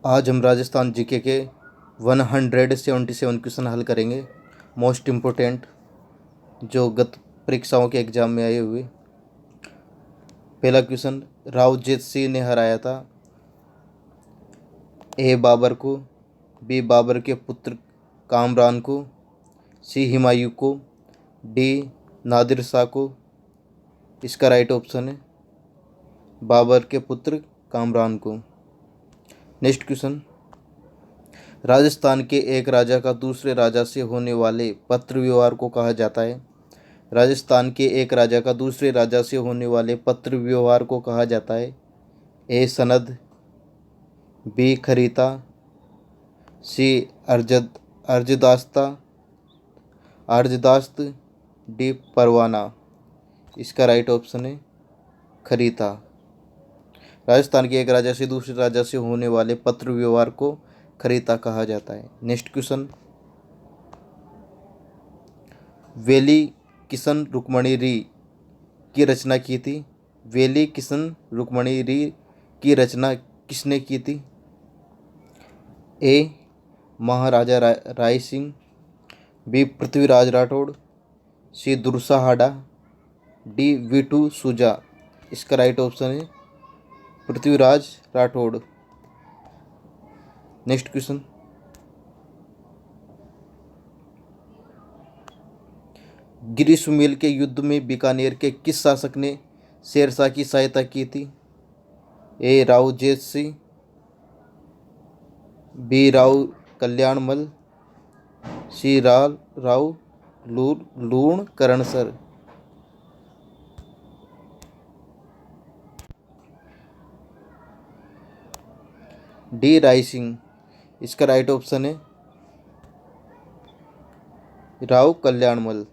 आज हम राजस्थान जीके के 177 क्वेश्चन हल करेंगे। मोस्ट इम्पोर्टेंट जो गत परीक्षाओं के एग्जाम में आए हुए। पहला क्वेश्चन, राव जेत सिंह ने हराया था ए बाबर को, बी बाबर के पुत्र कामरान को, सी हुमायूं को, डी नादिर शाह को। इसका राइट ऑप्शन है बाबर के पुत्र कामरान को। नेक्स्ट क्वेश्चन, राजस्थान के एक राजा का दूसरे राजा से होने वाले पत्र व्यवहार को कहा जाता है। राजस्थान के एक राजा का दूसरे राजा से होने वाले पत्र व्यवहार को कहा जाता है। ए सनद, बी खरीता, सी अर्जदास्ता अर्जदास्त, डी परवाना। इसका राइट ऑप्शन है खरीता। राजस्थान के एक राजा से दूसरे राजा से होने वाले पत्र व्यवहार को खरीता कहा जाता है। नेक्स्ट क्वेश्चन, वेली किशन रुक्मणी री की रचना की थी। वेली किशन रुक्मणी री की रचना किसने की थी? ए महाराजा राय सिंह, बी पृथ्वीराज राठौड़, सी दुर्साहाडा, डी वीटू सुजा। इसका राइट ऑप्शन है पृथ्वीराज राठौड़। नेक्स्ट क्वेश्चन, गिरिसुमेल के युद्ध में बीकानेर के किस शासक ने शेरशाह की सहायता की थी? ए राव जेत सिंह, बी राव कल्याणमल, सी राव लूणकरणसर। डी राय सिंह। इसका राइट ऑप्शन है राव कल्याणमल।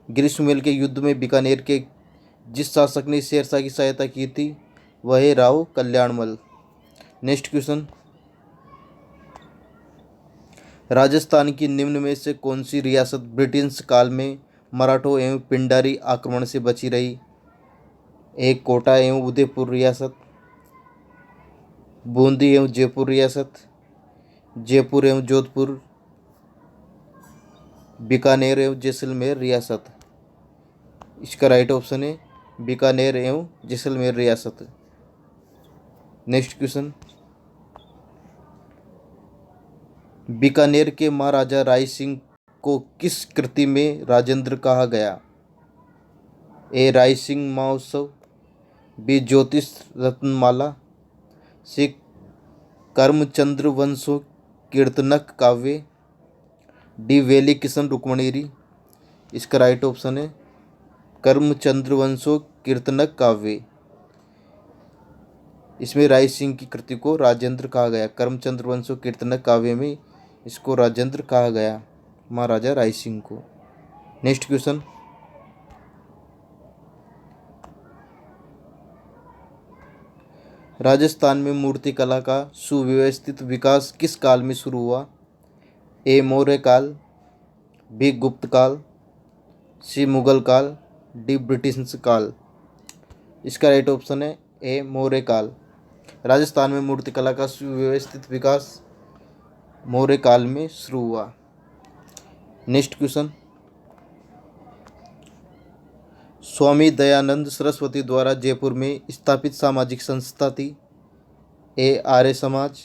ग्रीष्ममेल के युद्ध में बीकानेर के जिस शासक ने शेरशाह की सहायता की थी वह है राव कल्याणमल। नेक्स्ट क्वेश्चन, राजस्थान की निम्न में से कौन सी रियासत ब्रिटिश काल में मराठों एवं पिंडारी आक्रमण से बची रही? ए कोटा एवं उदयपुर रियासत, बूंदी एवं जयपुर रियासत, जयपुर एवं जोधपुर, बीकानेर एवं जैसलमेर रियासत। इसका राइट ऑप्शन है बीकानेर एवं जैसलमेर रियासत। नेक्स्ट क्वेश्चन, बीकानेर के महाराजा राय सिंह को किस कृति में राजेंद्र कहा गया? ए राय सिंह महोत्सव, बी ज्योतिष रत्नमाला, सी कर्मचंद्र वंशो कीर्तनक काव्य, डी वेली किशन रुक्मणीरी। इसका राइट ऑप्शन है कर्मचंद्र वंशो कीर्तनक काव्य। इसमें राय सिंह की कृति को राजेंद्र कहा गया। कर्मचंद्र वंशो कीर्तनक काव्य में इसको राजेंद्र कहा गया, महाराजा राय सिंह को। नेक्स्ट क्वेश्चन, राजस्थान में मूर्तिकला का सुव्यवस्थित विकास किस काल में शुरू हुआ? ए मौर्य काल, बी गुप्त काल, सी मुगल काल, डी ब्रिटिश काल। इसका राइट ऑप्शन है ए मौर्य काल। राजस्थान में मूर्तिकला का सुव्यवस्थित विकास मौर्य काल में शुरू हुआ। नेक्स्ट क्वेश्चन, स्वामी दयानंद सरस्वती द्वारा जयपुर में स्थापित सामाजिक संस्था थी। ए आर्य समाज,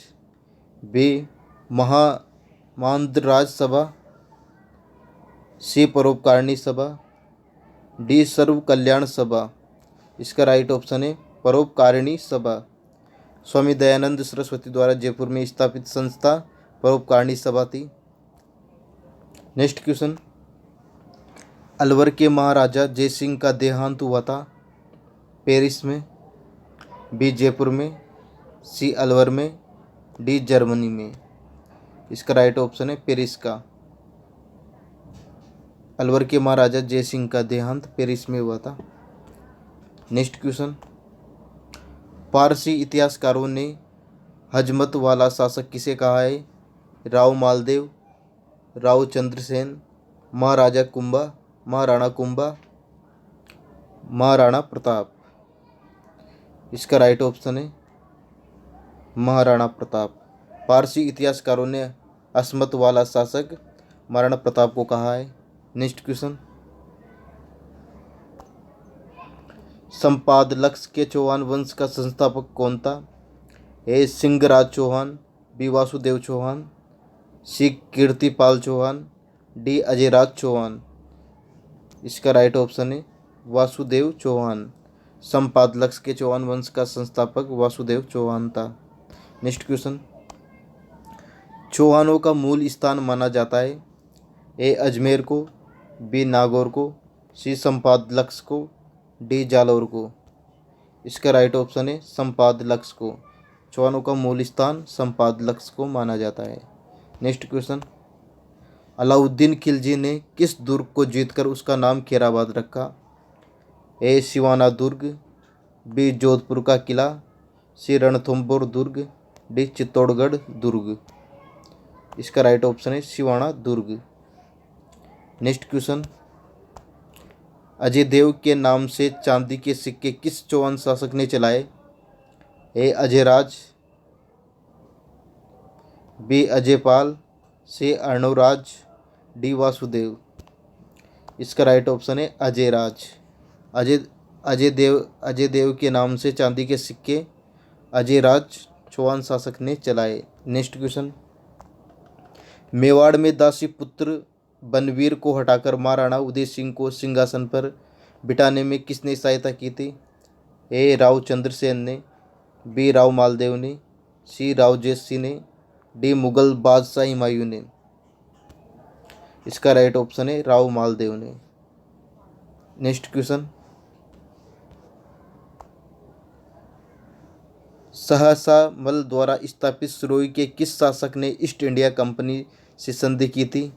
बी महामांद्राज सभा, सी परोपकारिणी सभा, डी सर्व कल्याण सभा। इसका राइट ऑप्शन है परोपकारिणी सभा। स्वामी दयानंद सरस्वती द्वारा जयपुर में स्थापित संस्था परोपकारिणी सभा थी। नेक्स्ट क्वेश्चन, अलवर के महाराजा जय सिंह का देहांत हुआ था। पेरिस में, बी जयपुर में, सी अलवर में, डी जर्मनी में। इसका राइट ऑप्शन है पेरिस का। अलवर के महाराजा जय सिंह का देहांत पेरिस में हुआ था। नेक्स्ट क्वेश्चन, पारसी इतिहासकारों ने हजमत वाला शासक किसे कहा है? राव मालदेव, राव चंद्रसेन, महाराजा कुंभा, महाराणा कुंभा, महाराणा प्रताप। इसका राइट ऑप्शन है महाराणा प्रताप। फारसी इतिहासकारों ने असमत वाला शासक महाराणा प्रताप को कहा है? नेक्स्ट क्वेश्चन, संपादलक्ष्य के चौहान वंश का संस्थापक कौन था? ए सिंहराज चौहान, बी वासुदेव चौहान, सी कीर्तिपाल चौहान, डी अजयराज चौहान। इसका राइट ऑप्शन है वासुदेव चौहान। संपादलक्ष्य के चौहान वंश का संस्थापक वासुदेव चौहान था। नेक्स्ट क्वेश्चन, चौहानों का मूल स्थान माना जाता है? ए अजमेर को, बी नागौर को, सी संपादलक्ष्य को, डी जालौर को। इसका राइट ऑप्शन है संपादलक्ष्य को। चौहानों का मूल स्थान संपादलक्ष्य को माना जाता है। नेक्स्ट क्वेश्चन, अलाउद्दीन खिलजी ने किस दुर्ग को जीतकर उसका नाम खैराबाद रखा? ए सिवाना दुर्ग, बी जोधपुर का किला, सी रणथंभौर दुर्ग, डी चित्तौड़गढ़ दुर्ग। इसका राइट ऑप्शन है सिवाना दुर्ग। नेक्स्ट क्वेश्चन, अजय देव के नाम से चांदी के सिक्के किस चौहान शासक ने चलाए? ए अजयराज, बी अजयपाल, सी अर्णवराज, डी वासुदेव। इसका राइट ऑप्शन है अजयराज। अजय देव के नाम से चांदी के सिक्के अजयराज चौहान शासक ने चलाए। नेक्स्ट क्वेश्चन, मेवाड़ में दासी पुत्र बनवीर को हटाकर महाराणा उदय सिंह को सिंहासन पर बिठाने में किसने सहायता की थी? ए राव चंद्रसेन ने, बी राव मालदेव ने, सी राव जयसिंह ने, डी मुगल बादशाह हुमायूं ने। इसका राइट ऑप्शन है राव मालदेव ने। नेक्स्ट क्वेश्चन, सहसा मल द्वारा स्थापित सिरोही के किस शासक ने ईस्ट इंडिया कंपनी से संधि की थी?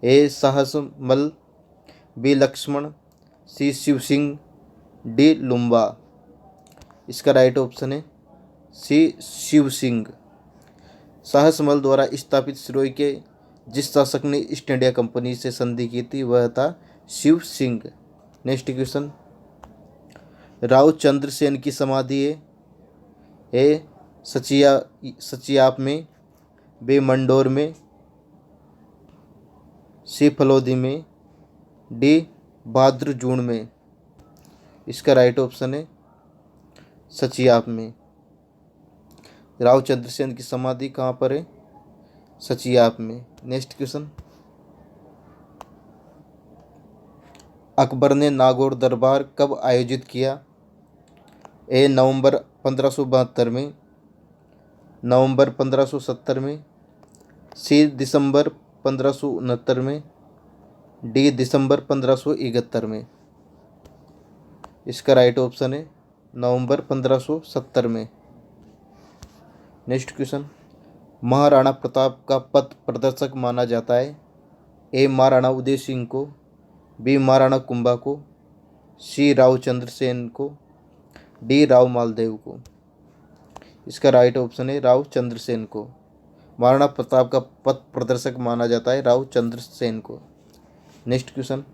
ए सहस मल, बी लक्ष्मण, सी शिव सिंह, डी लुम्बा। इसका राइट ऑप्शन है सी शिव सिंह। सहसमल द्वारा स्थापित सिरोही के जिस शासक ने ईस्ट इंडिया कंपनी से संधि की थी वह था शिव सिंह। नेक्स्ट क्वेश्चन, राव चंद्रसेन की समाधि है? ए सचियाप में, बी मंडोर में, सी फलोदी में, डी भाद्रजून में। इसका राइट ऑप्शन है सचियाप में। राव चंद्रसेन की समाधि कहाँ पर है? सचियाप में। नेक्स्ट क्वेश्चन, अकबर ने नागौर दरबार कब आयोजित किया? ए नवंबर 1572 में, नवंबर 1570 में, सी दिसंबर 1569 में, डी दिसंबर 1571 में। इसका राइट ऑप्शन है नवंबर 1570 में। नेक्स्ट क्वेश्चन, महाराणा प्रताप का पथ प्रदर्शक माना जाता है? ए महाराणा उदय सिंह को, बी महाराणा कुंभा को, सी राव चंद्रसेन को, डी राव मालदेव को। इसका राइट ऑप्शन है राव चंद्रसेन को। महाराणा प्रताप का पथ प्रदर्शक माना जाता है राव चंद्रसेन को। नेक्स्ट क्वेश्चन,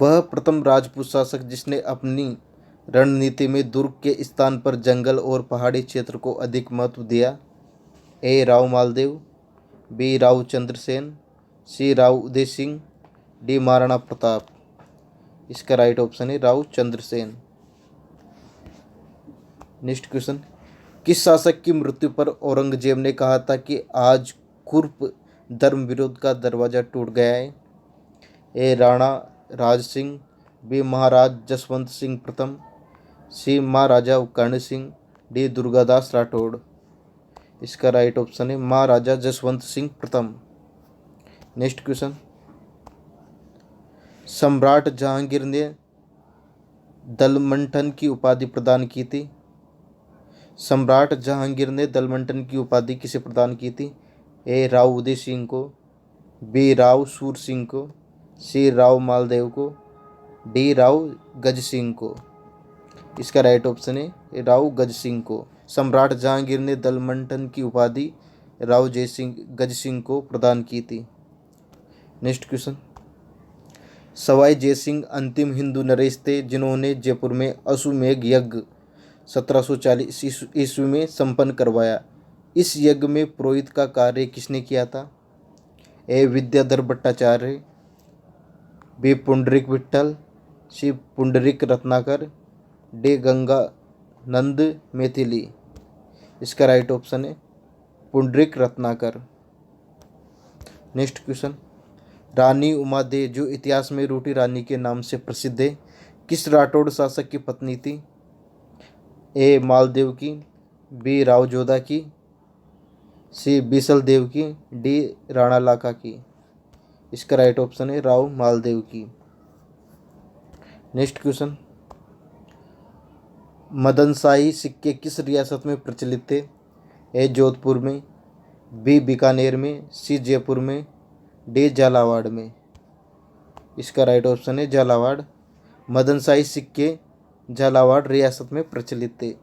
वह प्रथम राजपूत शासक जिसने अपनी रणनीति में दुर्ग के स्थान पर जंगल और पहाड़ी क्षेत्र को अधिक महत्व दिया? ए राव मालदेव, बी राव चंद्रसेन, सी राव उदय सिंह, डी महाराणा प्रताप। इसका राइट ऑप्शन है राव चंद्रसेन। नेक्स्ट क्वेश्चन, किस शासक की मृत्यु पर औरंगजेब ने कहा था कि आज कुर्प धर्म विरोध का दरवाजा टूट गया है? ए राणा राज सिंह, बी महाराज जसवंत सिंह प्रथम, सी महाराजा कर्ण सिंह, डी दुर्गादास राठौड़। इसका राइट ऑप्शन है महाराजा जसवंत सिंह प्रथम। नेक्स्ट क्वेश्चन, सम्राट जहांगीर ने दलमंठन की उपाधि प्रदान की थी? सम्राट जहांगीर ने दलमंठन की उपाधि किसे प्रदान की थी? ए राव उदय सिंह को, बी राव सूर सिंह को, सी राव मालदेव को, डी राव गज सिंह को। इसका राइट ऑप्शन है राव गज सिंह को। सम्राट जहांगीर ने दलमंठन की उपाधि राव गज सिंह को प्रदान की थी। नेक्स्ट क्वेश्चन, सवाई जयसिंह अंतिम हिंदू नरेश थे जिन्होंने जयपुर में अश्वमेध यज्ञ 1740 ईस्वी में संपन्न करवाया। इस यज्ञ में पुरोहित का कार्य किसने किया था? ए विद्याधर भट्टाचार्य, बी पुंडरीक विट्ठल, सी पुंडरीक रत्नाकर, डी गंगानंद मैथिली। इसका राइट ऑप्शन है पुंडरीक रत्नाकर। नेक्स्ट क्वेश्चन, रानी उमादेव जो इतिहास में रूठी रानी के नाम से प्रसिद्ध है, किस राठौड़ शासक की पत्नी थी? ए मालदेव की, बी राव जोधा की, सी बीसल देव की, डी राणा लाखा की। इसका राइट ऑप्शन है राव मालदेव की। नेक्स्ट क्वेश्चन, मदनशाही सिक्के किस रियासत में प्रचलित थे? ए जोधपुर में, बी बीकानेर में, सी जयपुर में, डी झालावाड़ में। इसका राइट ऑप्शन है झालावाड़। मदनशाही सिक्के झालावाड़ रियासत में प्रचलित थे।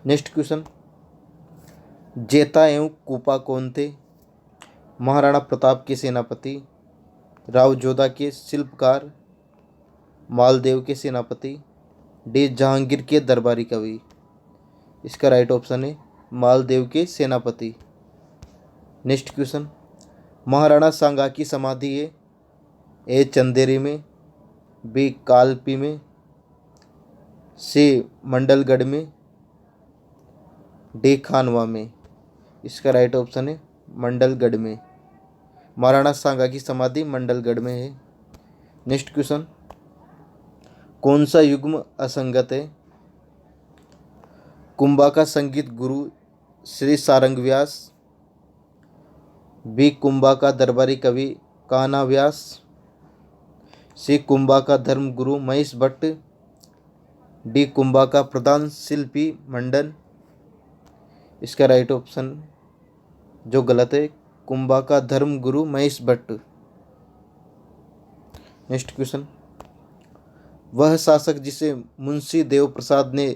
नेक्स्ट क्वेश्चन, जेता एवं कूपा कौन थे? महाराणा प्रताप के सेनापति, राव जोधा के शिल्पकार, मालदेव के सेनापति, डी जहांगीर के दरबारी कवि। इसका राइट ऑप्शन है मालदेव के सेनापति। नेक्स्ट क्वेश्चन, महाराणा सांगा की समाधि है? ए चंदेरी में, बी कालपी में, सी मंडलगढ़ में, डी खानवा में। इसका राइट ऑप्शन है मंडलगढ़ में। महाराणा सांगा की समाधि मंडलगढ़ में है। नेक्स्ट क्वेश्चन, कौन सा युग्म असंगत है? कुंभा का संगीत गुरु श्री सारंग व्यास, बी कुंभा का दरबारी कवि कान्हा व्यास, सी कुंभा का धर्म गुरु महेश भट्ट, डी कुंभा का प्रधान शिल्पी मंडन। इसका राइट ऑप्शन जो गलत है कुंभा का धर्म गुरु महेश भट्ट। नेक्स्ट क्वेश्चन, वह शासक जिसे मुंशी देव प्रसाद ने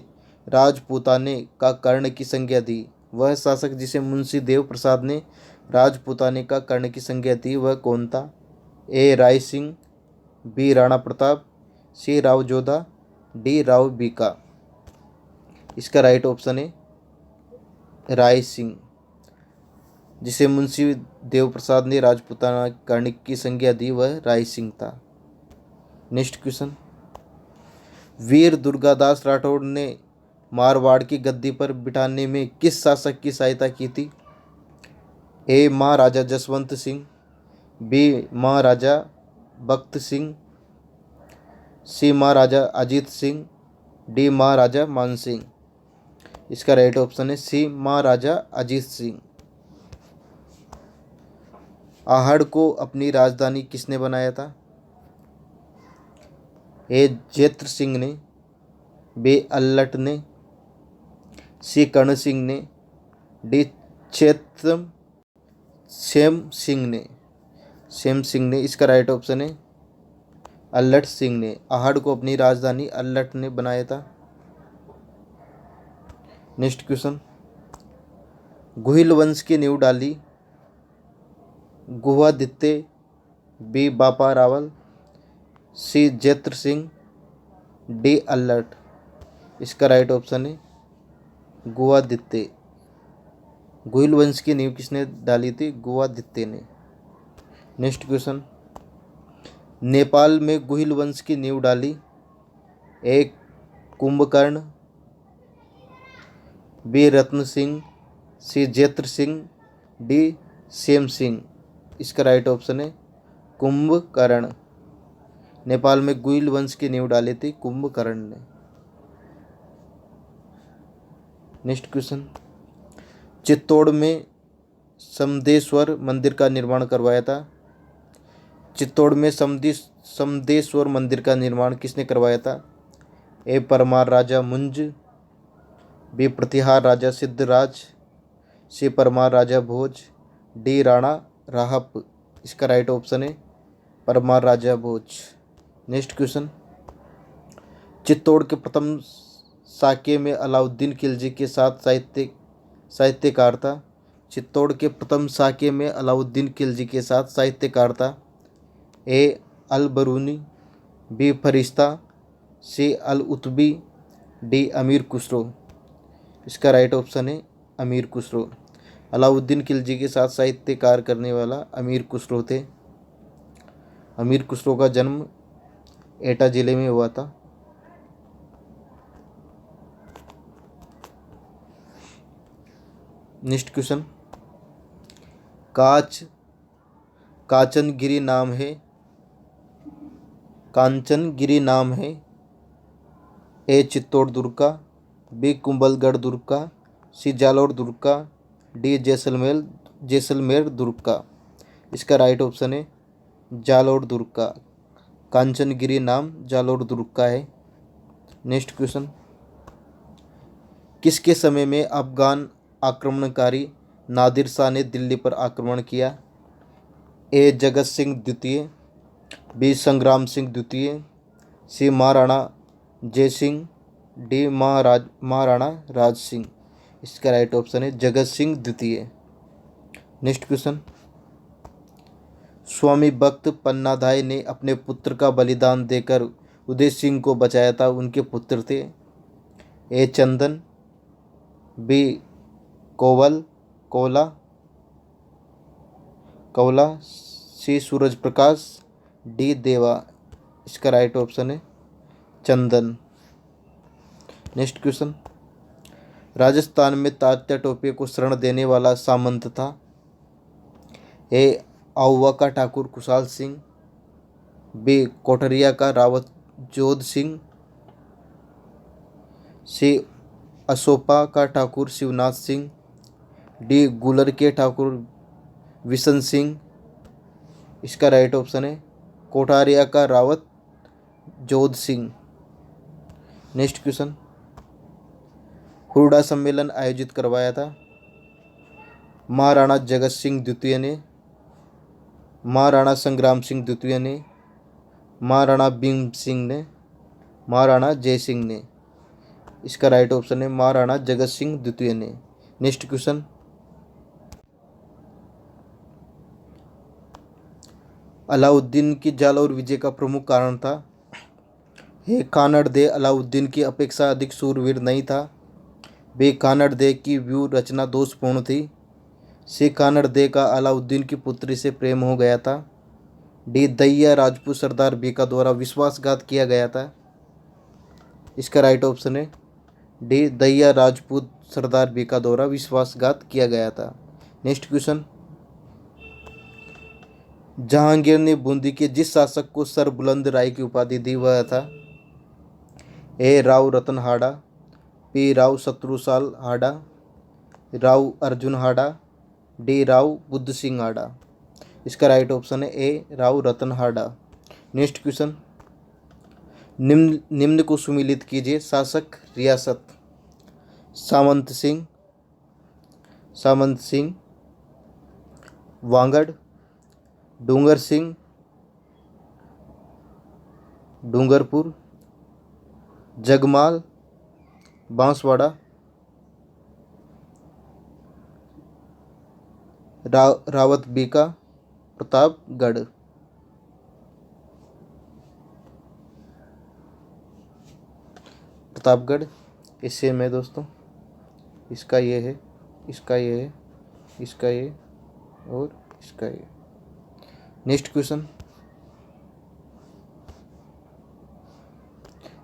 राजपूताने का कर्ण की संज्ञा दी? वह शासक जिसे मुंशी देव प्रसाद ने राजपूताने का कर्ण की संज्ञा दी वह कौन था? ए राय सिंह, बी राणा प्रताप, सी राव जोधा, डी राव बीका। इसका राइट ऑप्शन है राय सिंह। जिसे मुंशी देव प्रसाद ने राजपूताना कर्ण की संज्ञा दी वह राय सिंह था। नेक्स्ट क्वेश्चन, वीर दुर्गादास राठौड़ ने मारवाड़ की गद्दी पर बिठाने में किस शासक की सहायता की थी? ए महाराजा जसवंत सिंह, बी महाराजा बख्त सिंह, सी महाराजा अजीत सिंह, डी महाराजा मान सिंह। इसका राइट ऑप्शन है सी महाराजा अजीत सिंह। आहड़ को अपनी राजधानी किसने बनाया था? ए जेत्र सिंह ने, बी अल्लट ने, सी कर्ण सिंह ने, डी क्षेत्र सेम सिंह ने। सेम सिंह ने। इसका राइट ऑप्शन है अल्लट सिंह ने। आहड़ को अपनी राजधानी अल्लट ने बनाया था। नेक्स्ट क्वेश्चन, गुहिल वंश की नींव डाली? गुहादित्य, बी बापा रावल, सी जेत्र सिंह, डी अल्लट। इसका राइट ऑप्शन है गुहादित्य। गुहिल वंश की नींव किसने डाली थी? गुहादित्य ने। नेक्स्ट क्वेश्चन, नेपाल में गुहिल वंश की नींव डाली? ए कुंभकर्ण, बी रत्न सिंह, सी जेत्र सिंह, डी सेम सिंह। इसका राइट ऑप्शन है कुंभकर्ण। नेपाल में गुहिल वंश की नींव डाली थी कुंभकर्ण ने। नेक्स्ट क्वेश्चन, चित्तौड़ में समदेश्वर मंदिर का निर्माण करवाया था? चित्तौड़ में समदेश्वर मंदिर का निर्माण किसने करवाया था? ए परमार राजा मुंज, बी प्रतिहार राजा सिद्धराज, सी परमार राजा भोज, डी राणा राहप। इसका राइट ऑप्शन है परमार राजा भोज। नेक्स्ट क्वेश्चन, चित्तौड़ के प्रथम साके में अलाउद्दीन खिलजी के साथ साहित्यकार था? चित्तौड़ के प्रथम साके में अलाउद्दीन खिलजी के साथ साहित्यकार था? ए अल बरूनी, बी फरिश्ता, सी अल उतबी, डी अमीर खुसरो। इसका राइट ऑप्शन है अमीर खुसरो। अलाउद्दीन खिलजी के साथ साहित्य कार्य करने वाला अमीर खुसरो थे। अमीर खुसरो का जन्म एटा जिले में हुआ था। नेक्स्ट क्वेश्चन, कांचनगिरी नाम है ए चित्तौड़ दुर्ग का, बी कुंभलगढ़ दुर्ग का, सी जालौर दुर्ग का, डी जैसलमेर दुर्ग का। इसका राइट ऑप्शन है जालौर दुर्ग का। कांचनगिरी नाम जालौर दुर्ग का है। नेक्स्ट क्वेश्चन, किसके समय में अफगान आक्रमणकारी नादिर शाह ने दिल्ली पर आक्रमण किया? ए जगत सिंह द्वितीय, बी संग्राम सिंह द्वितीय, सी महाराणा जय सिंह, डी महाराणा राज सिंह। इसका राइट ऑप्शन है जगत सिंह द्वितीय। नेक्स्ट क्वेश्चन, स्वामी भक्त पन्नाधाय ने अपने पुत्र का बलिदान देकर उदय सिंह को बचाया था। उनके पुत्र थे ए चंदन, बी कोवला, सी सूरज प्रकाश, डी देवा। इसका राइट ऑप्शन है चंदन। नेक्स्ट क्वेश्चन, राजस्थान में तात्या टोपे को शरण देने वाला सामंत था? ए आउवा का ठाकुर कुशाल सिंह, बी कोठरिया का रावत जोध सिंह, सी असोपा का ठाकुर शिवनाथ सिंह, डी गुलर के ठाकुर विशन सिंह। इसका राइट ऑप्शन है कोठारिया का रावत जोध सिंह। नेक्स्ट क्वेश्चन, हुरडा सम्मेलन आयोजित करवाया था? महाराणा जगत सिंह द्वितीय ने, महाराणा संग्राम सिंह द्वितीय ने, महाराणा भीम सिंह ने, महाराणा जय सिंह ने। इसका राइट ऑप्शन है महाराणा जगत सिंह द्वितीय ने। नेक्स्ट क्वेश्चन, अलाउद्दीन की जालौर विजय का प्रमुख कारण था? हे कानड़ दे अलाउद्दीन की अपेक्षा अधिक शूरवीर नहीं था, बे कानड़ दे की व्यूह रचना दोषपूर्ण थी, सी कानड़ दे का अलाउद्दीन की पुत्री से प्रेम हो गया था, डी दैया राजपूत सरदार बीका द्वारा विश्वासघात किया गया था। इसका राइट ऑप्शन है डी दैया राजपूत सरदार बीका द्वारा विश्वासघात किया गया था। नेक्स्ट क्वेश्चन, जहांगीर ने बूंदी के जिस शासक को सर बुलंद राय की उपाधि दी वह था? A Rao Ratan Hada, P Rao Shatrusal Hada, Rao Arjun Hada, D Rao Buddha Singh हाड़ा। इसका राइट ऑप्शन है ए राव रतन हाड़ा। नेक्स्ट क्वेश्चन, निम्न को सुमिलित कीजिए। शासक रियासत: सामंत सिंह, वांगड़, डूंगर सिंह, डूंगरपुर, जगमाल, बांसवाड़ा, रावत बीका, प्रतापगढ़। इससे में दोस्तों इसका ये है, इसका ये है, इसका ये और इसका ये। नेक्स्ट क्वेश्चन,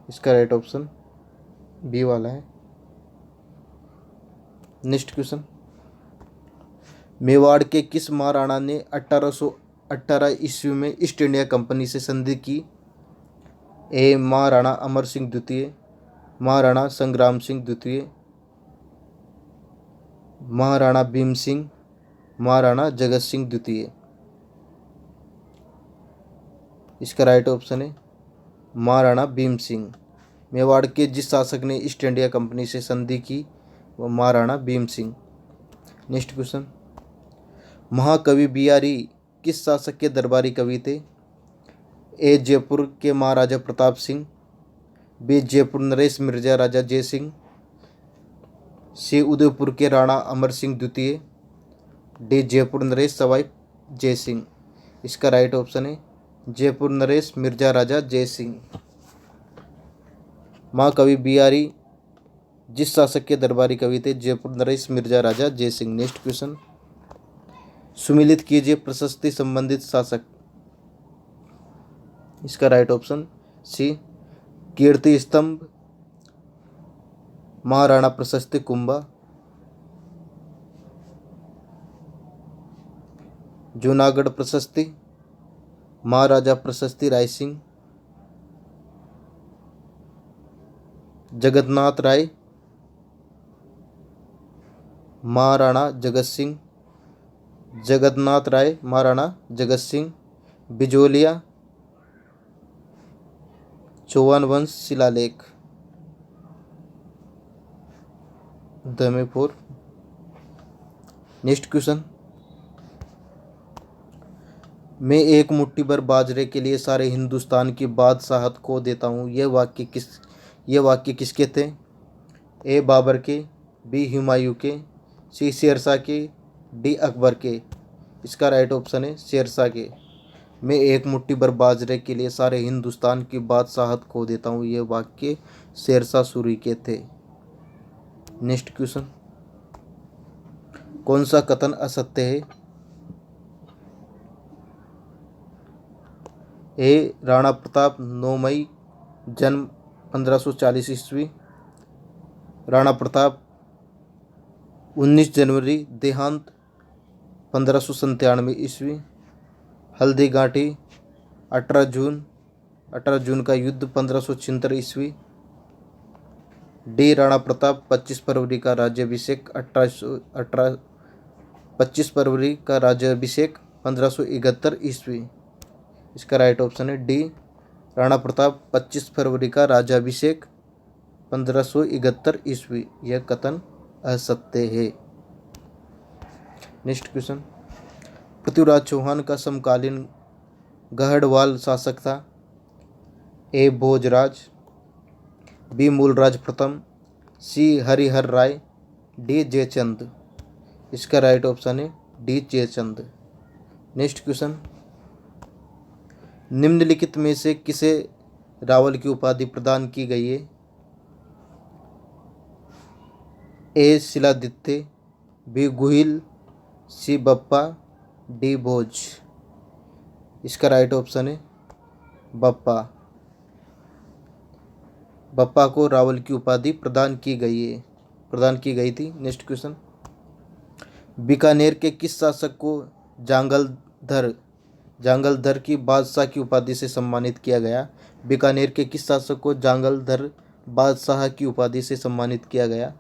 इसका राइट ऑप्शन बी वाला है। नेक्स्ट क्वेश्चन, मेवाड़ के किस महाराणा ने 1818 ईस्वी में ईस्ट इंडिया कंपनी से संधि की? ए महाराणा अमर सिंह द्वितीय, महाराणा संग्राम सिंह द्वितीय, महाराणा भीम सिंह, महाराणा जगत सिंह द्वितीय। इसका राइट ऑप्शन है महाराणा भीम सिंह। मेवाड़ के जिस शासक ने ईस्ट इंडिया कंपनी से संधि की वह महाराणा भीम सिंह। नेक्स्ट क्वेश्चन, महाकवि बिहारी किस शासक के दरबारी कवि थे? ए जयपुर के महाराजा प्रताप सिंह, बी जयपुर नरेश मिर्जा राजा जय सिंह, सी उदयपुर के राणा अमर सिंह द्वितीय, डी जयपुर नरेश सवाई जय सिंह। इसका राइट ऑप्शन है जयपुर नरेश मिर्जा राजा जय सिंह। महाकवि बिहारी जिस शासक के दरबारी कवि थे? जयपुर नरेश मिर्जा राजा जय सिंह। नेक्स्ट क्वेश्चन, सुमिलित कीजिए प्रशस्ति संबंधित शासक। इसका राइट ऑप्शन सी, कीर्ति स्तंभ, महाराणा प्रशस्ति कुंभा, जूनागढ़ प्रशस्ति, महाराजा प्रशस्ति राय सिंह, जगन्नाथ राय, महाराणा जगत सिंह, जगन्नाथ राय महाराणा जगत सिंह, बिजोलिया, चौहान वंश शिलालेख। द 4। नेक्स्ट क्वेश्चन, मैं एक मुट्ठी भर बाजरे के लिए सारे हिंदुस्तान की बादशाहत खो देता हूँ, यह वाक्य किसके थे? ए बाबर के, बी हुमायूं के, सी शेरशाह के, डी अकबर के। इसका राइट ऑप्शन है शेरशाह के। मैं एक मुट्ठी भर बाजरे के लिए सारे हिंदुस्तान की बादशाहत खो देता हूँ, यह वाक्य शेरशाह सूरी के थे। नेक्स्ट क्वेश्चन, कौन सा कथन असत्य है? ए राणा प्रताप 9 मई जन्म 1540 ईस्वी, राणा प्रताप 19 जनवरी देहांत 1597 ईस्वी, हल्दी घाटी 18 जून का युद्ध 1576 ईस्वी, डी राणा प्रताप 25 फरवरी का राज्याभिषेक 25 फरवरी का राज्याभिषेक 1571 ईस्वी। इसका राइट ऑप्शन है डी, राणा प्रताप 25 फरवरी का राज्याभिषेक 1571 ईस्वी। यह कथन असत्य है। नेक्स्ट क्वेश्चन, पृथ्वीराज चौहान का समकालीन गढ़वाल शासक था? ए भोजराज, बी मूलराज प्रथम, सी हरिहर राय, डी जयचंद। इसका राइट ऑप्शन है डी जयचंद। नेक्स्ट क्वेश्चन, निम्नलिखित में से किसे रावल की उपाधि प्रदान की गई है? ए शिलादित्य, बी गुहिल, सी बप्पा, डी भोज। इसका राइट ऑप्शन है बप्पा। बप्पा को रावल की उपाधि प्रदान की गई थी। नेक्स्ट क्वेश्चन, बीकानेर के किस शासक को जांगलधर की बादशाह की उपाधि से सम्मानित किया गया? बीकानेर के किस शासक को जांगलधर बादशाह की उपाधि से सम्मानित किया गया?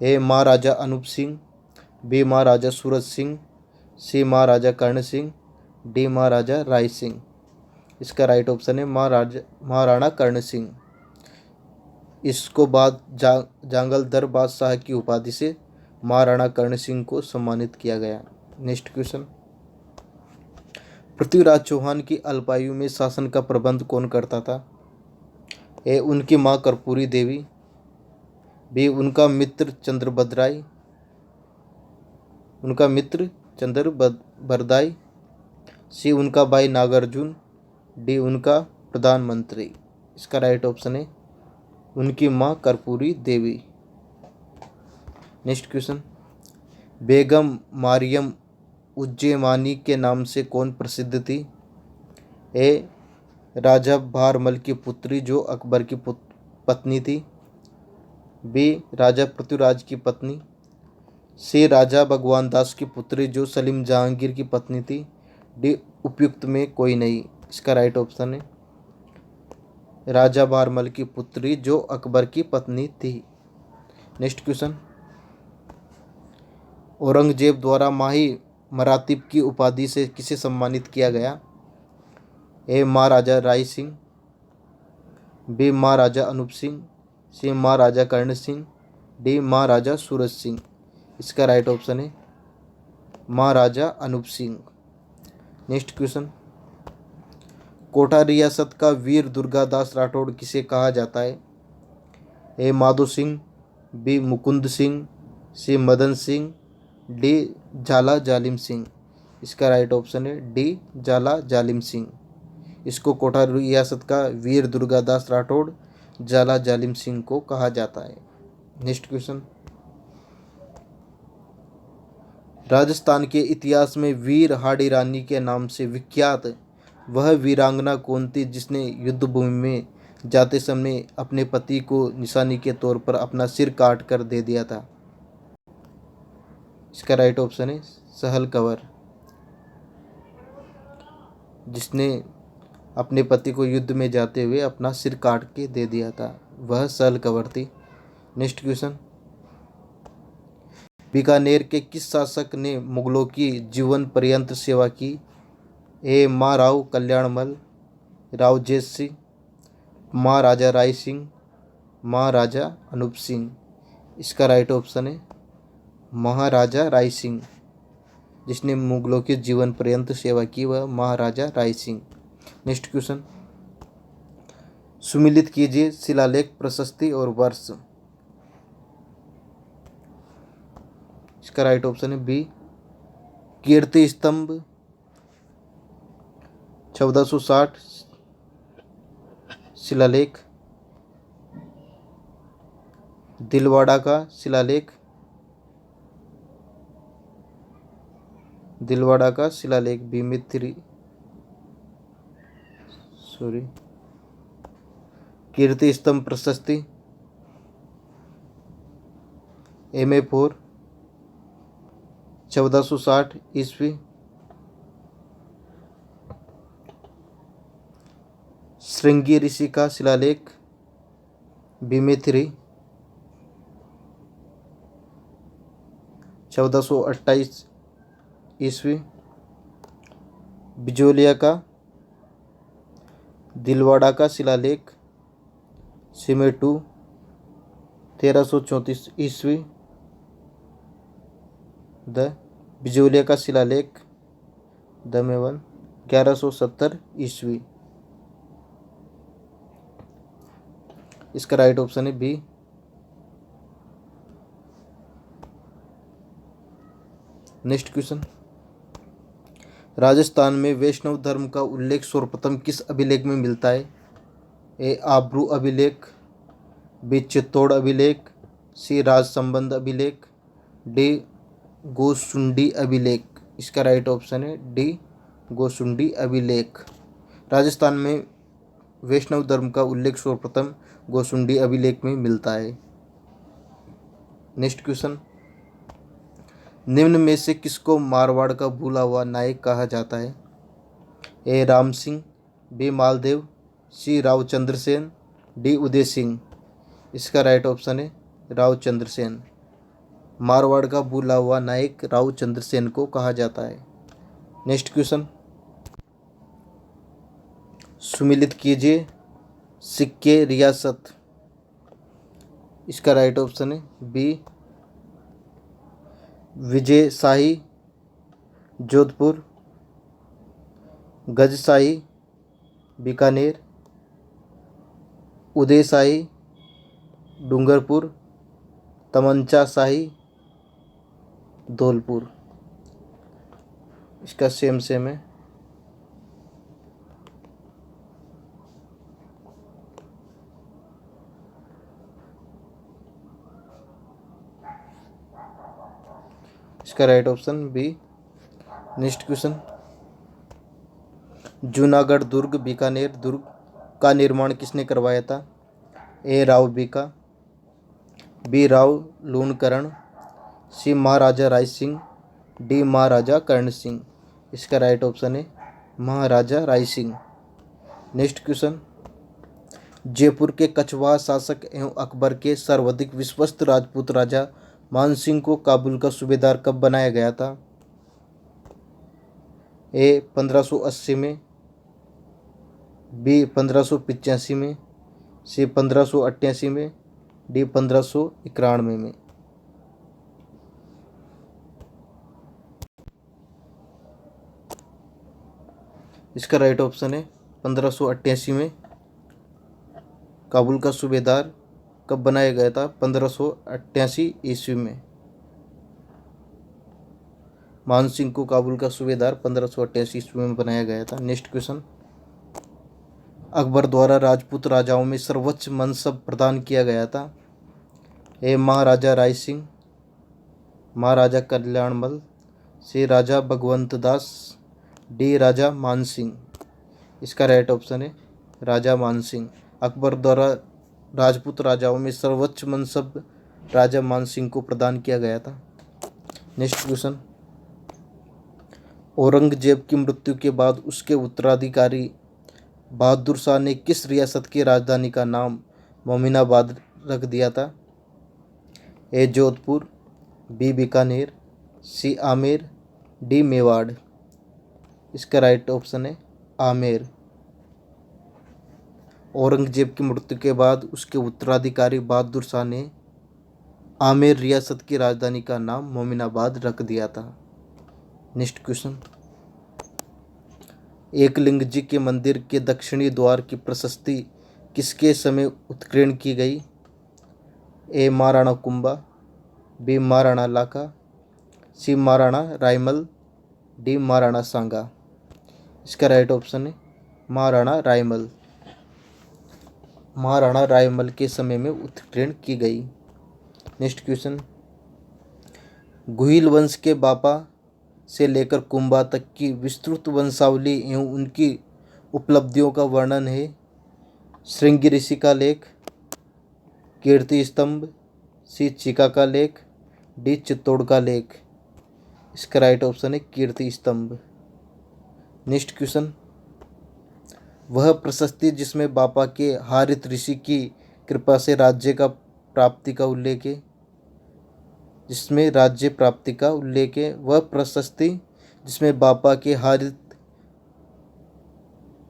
ए महाराजा अनूप सिंह, बी महाराजा सूरज सिंह, सी महाराजा कर्ण सिंह, डी महाराजा राय सिंह। इसका राइट ऑप्शन है महाराणा कर्ण सिंह। इसको बाद जांगलधर बादशाह की उपाधि से महाराणा कर्ण सिंह को सम्मानित किया गया। नेक्स्ट क्वेश्चन, पृथ्वीराज चौहान की अल्पायु में शासन का प्रबंध कौन करता था? ए उनकी मां कर्पूरी देवी, बी उनका मित्र चंद्रबरदाई, सी उनका भाई नागार्जुन, डी उनका प्रधानमंत्री। इसका राइट ऑप्शन है उनकी मां कर्पूरी देवी। नेक्स्ट क्वेश्चन, बेगम मारियम उज्जैमानी के नाम से कौन प्रसिद्ध थी? ए राजा भारमल की पुत्री जो अकबर की पत्नी थी, बी राजा पृथ्वीराज की पत्नी, सी राजा भगवान दास की पुत्री जो सलीम जहांगीर की पत्नी थी, डी उपयुक्त में कोई नहीं। इसका राइट ऑप्शन है राजा भारमल की पुत्री जो अकबर की पत्नी थी। नेक्स्ट क्वेश्चन, औरंगजेब द्वारा माही मरातीब की उपाधि से किसे सम्मानित किया गया? ए महाराजा राय सिंह, बी महाराजा अनूप सिंह, सी महाराजा कर्ण सिंह, डी महाराजा सूरज सिंह। इसका राइट ऑप्शन है महाराजा अनूप सिंह। नेक्स्ट क्वेश्चन, कोटा रियासत का वीर दुर्गादास राठौड़ किसे कहा जाता है? ए माधो सिंह, बी मुकुंद सिंह, सी मदन सिंह, डी झाला जालिम सिंह। इसका राइट ऑप्शन है डी झाला जालिम सिंह। इसको कोटा रियासत का वीर दुर्गादास राठौड़ झाला जालिम सिंह को कहा जाता है। नेक्स्ट क्वेश्चन, राजस्थान के इतिहास में वीर हाड़ी रानी के नाम से विख्यात वह वीरांगना कौन थी जिसने युद्ध भूमि में जाते समय अपने पति को निशानी के तौर पर अपना सिर काट कर दे दिया था? इसका राइट ऑप्शन है सहल कंवर। जिसने अपने पति को युद्ध में जाते हुए अपना सिर काट के दे दिया था, वह सहल कंवर थी। नेक्स्ट क्वेश्चन, बीकानेर के किस शासक ने मुगलों की जीवन पर्यंत सेवा की? ए महाराव कल्याणमल, राव जैत सिंह, महाराजा राय सिंह, महाराजा अनूप सिंह। इसका राइट ऑप्शन है महाराजा राय सिंह। जिसने मुगलों की जीवन पर्यंत सेवा की वह महाराजा राय सिंह। नेक्स्ट क्वेश्चन, सुमिलित कीजिए शिलालेख, प्रशस्ति और वर्ष। इसका राइट ऑप्शन है बी कीर्ति स्तंभ 1460 शिलालेख, दिलवाड़ा का शिलालेख, दिलवाड़ा का शिलालेख बीमित्री कीर्ति स्तंभ प्रशस्ति MA4 1460 ईस्वी, श्रृंगी ऋषि का शिलालेख बीमित्री 1428 ईस्वी, बिजोलिया का दिलवाड़ा का शिलालेख सिमेटू 1334 ईस्वी, द बिजोलिया का शिलालेख दमेवन 1170 ईस्वी। इसका राइट ऑप्शन है बी। नेक्स्ट क्वेश्चन, राजस्थान में वैष्णव धर्म का उल्लेख सर्वप्रथम किस अभिलेख में मिलता है? ए आब्रू अभिलेख, बी चित्तौड़ अभिलेख, सी राज संबंध अभिलेख, डी गोसुंडी अभिलेख। इसका राइट ऑप्शन है डी गोसुंडी अभिलेख। राजस्थान में वैष्णव धर्म का उल्लेख सर्वप्रथम गोसुंडी अभिलेख में मिलता है। नेक्स्ट क्वेश्चन, निम्न में से किसको मारवाड़ का भूला हुआ नायक कहा जाता है? ए राम सिंह, बी मालदेव, सी रावचंद्र सेन, डी उदय सिंह। इसका राइट ऑप्शन है रावचंद्र सेन। मारवाड़ का भूला हुआ नायक रावचंद्र सेन को कहा जाता है। नेक्स्ट क्वेश्चन, सुमिलित कीजिए सिक्के रियासत। इसका राइट ऑप्शन है बी विजय शाही जोधपुर, गज शाही बीकानेर, उदय शाही डूंगरपुर, तमंचा शाही धौलपुर। इसका सेम है। इसका right option B. Next question, Junagarh दुर्ग बीकानेर दुर्ग का निर्माण किसने करवाया था? A Rao Bika, B Rao Lunkaran, C Maharaja Rai Singh, D Maharaja Karan Singh. इसका राइट ऑप्शन है महाराजा राय सिंह। नेक्स्ट क्वेश्चन, जयपुर के कछवाहा शासक एवं अकबर के सर्वाधिक विश्वस्त राजपूत राजा मानसिंह को काबुल का सूबेदार कब बनाया गया था? ए 1580 में, बी 1585 में, सी 1588 में, डी 1591 में। इसका राइट ऑप्शन है 1588 में काबुल का सूबेदार कब बनाया गया था? 1588 ईस्वी में। मानसिंह को काबुल का सूबेदार 1588 ईस्वी में बनाया गया था। नेक्स्ट क्वेश्चन, अकबर द्वारा राजपूत राजाओं में सर्वोच्च मनसब प्रदान किया गया था? ए महाराजा राय सिंह, महाराजा कल्याणमल, सी राजा भगवंत दास, डी राजा मान सिंह। इसका राइट ऑप्शन है राजा मान सिंह। अकबर द्वारा राजपूत राजाओं में सर्वोच्च मनसब राजा मान सिंह को प्रदान किया गया था। नेक्स्ट क्वेश्चन, औरंगजेब की मृत्यु के बाद उसके उत्तराधिकारी बहादुर शाह ने किस रियासत की राजधानी का नाम मोमिनाबाद रख दिया था? ए जोधपुर, बी बीकानेर, सी आमेर, डी मेवाड़। इसका राइट ऑप्शन है आमेर। औरंगजेब की मृत्यु के बाद उसके उत्तराधिकारी बहादुर शाह ने आमेर रियासत की राजधानी का नाम मोमिनाबाद रख दिया था। नेक्स्ट क्वेश्चन, एकलिंग जी के मंदिर के दक्षिणी द्वार की प्रशस्ति किसके समय उत्कीर्ण की गई? ए महाराणा कुंभा, बी महाराणा लाका, सी महाराणा रायमल, डी महाराणा सांगा। इसका राइट ऑप्शन है महाराणा रायमल। महाराणा रायमल के समय में उत्कीर्ण की गई। नेक्स्ट क्वेश्चन, गुहिल वंश के बापा से लेकर कुंभा तक की विस्तृत वंशावली एवं उनकी उपलब्धियों का वर्णन है। श्रृंगी ऋषि का लेख, कीर्ति स्तंभ, सी चिका का लेख, डी चित्तौड़ का लेख। इसका राइट ऑप्शन है कीर्ति स्तंभ। नेक्स्ट क्वेश्चन, वह प्रशस्ति जिसमें बापा के हारित ऋषि की कृपा से राज्य का प्राप्ति का उल्लेख है, जिसमें राज्य प्राप्ति का उल्लेख है, वह प्रशस्ति जिसमें बापा के हारित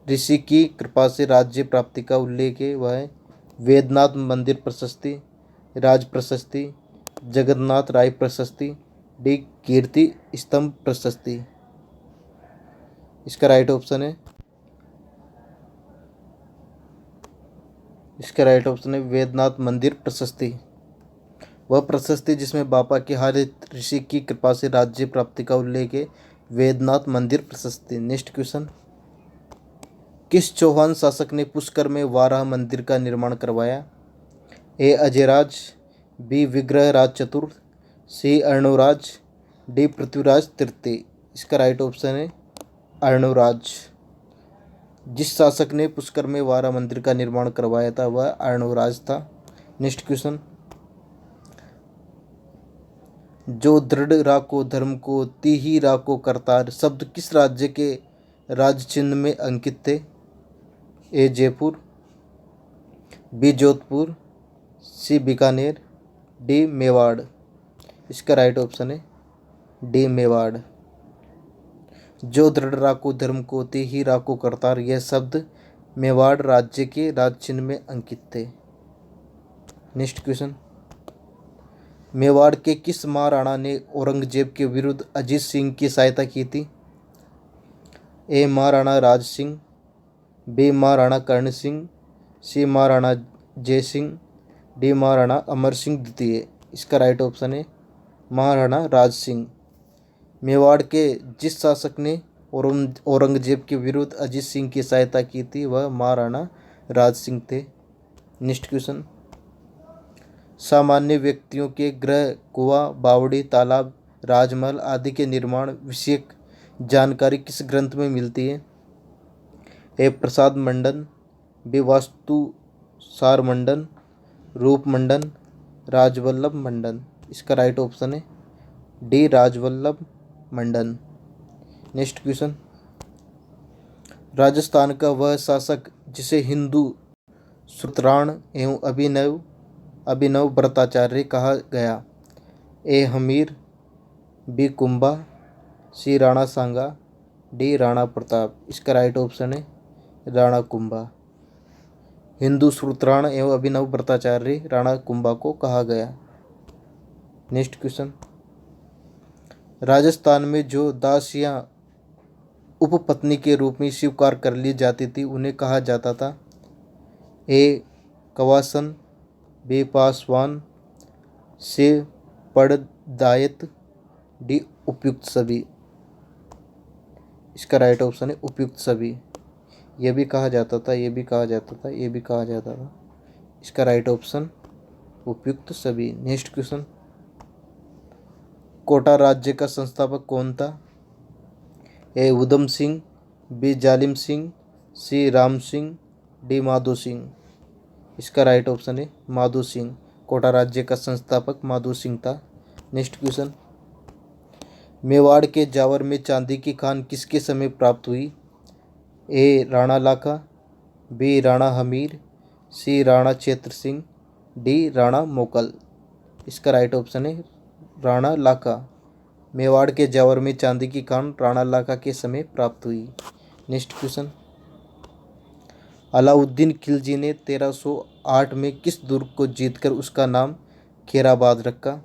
ऋषि की कृपा से राज्य प्राप्ति का उल्लेख है, वह है वेदनाथ मंदिर प्रशस्ति, राज प्रशस्ति, जगन्नाथ राय प्रशस्ति, डी कीर्ति स्तंभ प्रशस्ति। इसका राइट ऑप्शन है वेदनाथ मंदिर प्रशस्ति। वह प्रशस्ति जिसमें बापा के हारित ऋषि की कृपा से राज्य प्राप्ति का उल्लेख है, वेदनाथ मंदिर प्रशस्ति। नेक्स्ट क्वेश्चन, किस चौहान शासक ने पुष्कर में वाराह मंदिर का निर्माण करवाया? ए अजयराज, बी विग्रहराज चतुर्थ, सी अर्णोराज, डी पृथ्वीराज तृतीय। इसका राइट ऑप्शन है अर्णोराज। जिस शासक ने पुष्कर में वाराह मंदिर का निर्माण करवाया था वह अर्णोराज था। नेक्स्ट क्वेश्चन, जो दृढ़ राको धर्म को तीही राको करतार शब्द किस राज्य के राज चिन्ह में अंकित थे? ए जयपुर, बी जोधपुर, सी बीकानेर, डी मेवाड़। इसका राइट ऑप्शन है डी मेवाड़। जो दृढ़ राको धर्म को तीही राको करतार यह शब्द मेवाड़ राज्य के राज चिन्ह में अंकित थे। नेक्स्ट क्वेश्चन, मेवाड़ के किस महाराणा ने औरंगजेब के विरुद्ध अजीत सिंह की सहायता की थी? ए महाराणा राज सिंह, बी महाराणा कर्ण सिंह, सी महाराणा जय सिंह, डी महाराणा अमर सिंह द्वितीय। इसका राइट ऑप्शन है महाराणा राज सिंह। मेवाड़ के जिस शासक ने औरंगजेब के विरुद्ध अजीत सिंह की सहायता की थी वह महाराणा राज सिंह थे। नेक्स्ट क्वेश्चन, सामान्य व्यक्तियों के गृह, कुआं, बावड़ी, तालाब, राजमहल आदि के निर्माण विषयक जानकारी किस ग्रंथ में मिलती है? ए प्रसाद मंडन, बी वास्तु सार मंडन, रूप मंडन, राजवल्लभ मंडन। इसका राइट ऑप्शन है डी राजवल्लभ मंडन। नेक्स्ट क्वेश्चन, राजस्थान का वह शासक जिसे हिंदू सूत्राण एवं अभिनव व्रताचार्य कहा गया? ए हमीर, बी कुंभा, सी राणा सांगा, डी राणा प्रताप। इसका राइट ऑप्शन है राणा कुंभा। हिंदू सूत्राण एवं अभिनव व्रताचार्य राणा कुंभा को कहा गया। नेक्स्ट क्वेश्चन, राजस्थान में जो दासियां उपपत्नी के रूप में स्वीकार कर ली जाती थी उन्हें कहा जाता था? ए कवासन, बी पासवान, सी पड़दायत, डी उपयुक्त सभी। इसका राइट ऑप्शन है उपयुक्त सभी। यह भी कहा जाता था, इसका राइट ऑप्शन उपयुक्त सभी। नेक्स्ट क्वेश्चन, कोटा राज्य का संस्थापक कौन था? ए उधम सिंह, बी जालिम सिंह, सी राम सिंह, डी माधो सिंह। इसका राइट ऑप्शन है माधो सिंह। कोटा राज्य का संस्थापक माधो सिंह था। नेक्स्ट क्वेश्चन, मेवाड़ के जावर में चांदी की खान किसके समय प्राप्त हुई? ए राणा लाखा, बी राणा हमीर, सी राणा चेत्र सिंह, डी राणा मोकल। इसका राइट ऑप्शन है राणा लाखा। मेवाड़ के जावर में चांदी की खान राणा लाखा के समय प्राप्त हुई। नेक्स्ट क्वेश्चन, अलाउद्दीन खिलजी ने 1308 में किस दुर्ग को जीतकर उसका नाम खैराबाद रखा?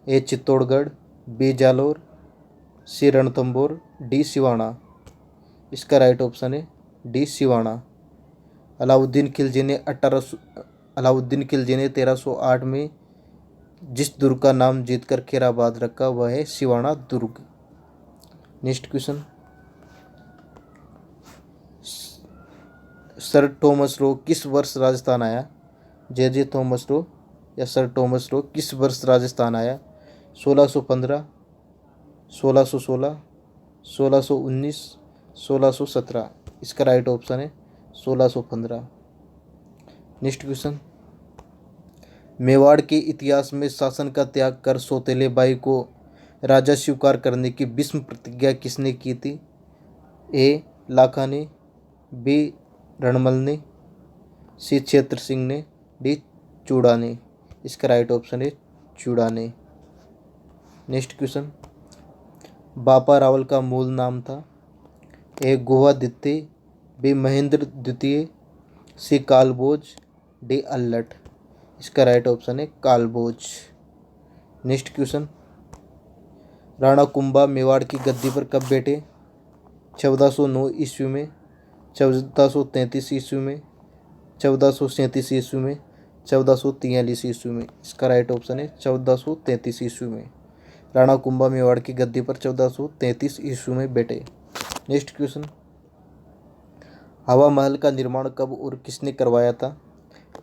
ए चित्तौड़गढ़, बी जालोर, सी रणथंभौर, डी सिवाना। इसका राइट ऑप्शन है डी सिवाना। अलाउद्दीन खिलजी ने 1308 में जिस दुर्ग का नाम जीतकर खैराबाद रखा वह है सिवाना दुर्ग। Next question, sir Thomas Roe किस वर्ष राजस्थान आया? जे थॉमस रो या सर थॉमस रो किस वर्ष राजस्थान आया? 1615, 1616, 1619, 1617। इसका राइट ऑप्शन है 1615। नेक्स्ट क्वेश्चन, मेवाड़ के इतिहास में शासन का त्याग कर सौतेले बाई को राजा स्वीकार करने की भीष्म प्रतिज्ञा किसने की थी? ए लाखा ने, बी रणमल ने, सी क्षेत्र सिंह ने, डी चूड़ा ने। इसका राइट ऑप्शन है चूड़ा ने। नेक्स्ट क्वेश्चन, बापा रावल का मूल नाम था? ए गुहादित्य, बी महेंद्र द्वितीय, सी कालभोज, डी अल्लट। इसका राइट ऑप्शन है कालभोज। नेक्स्ट क्वेश्चन, राणा कुंभा मेवाड़ की गद्दी पर कब बैठे? 1409 ईस्वी में, 1433 ईस्वी में, 1437 ईस्वी में, 1443 ईस्वी में। इसका राइट ऑप्शन है 1433 ईस्वी में। राणा कुंभा मेवाड़ की गद्दी पर 1433 ईस्वी में बैठे। नेक्स्ट क्वेश्चन, हवा महल का निर्माण कब और किसने करवाया था?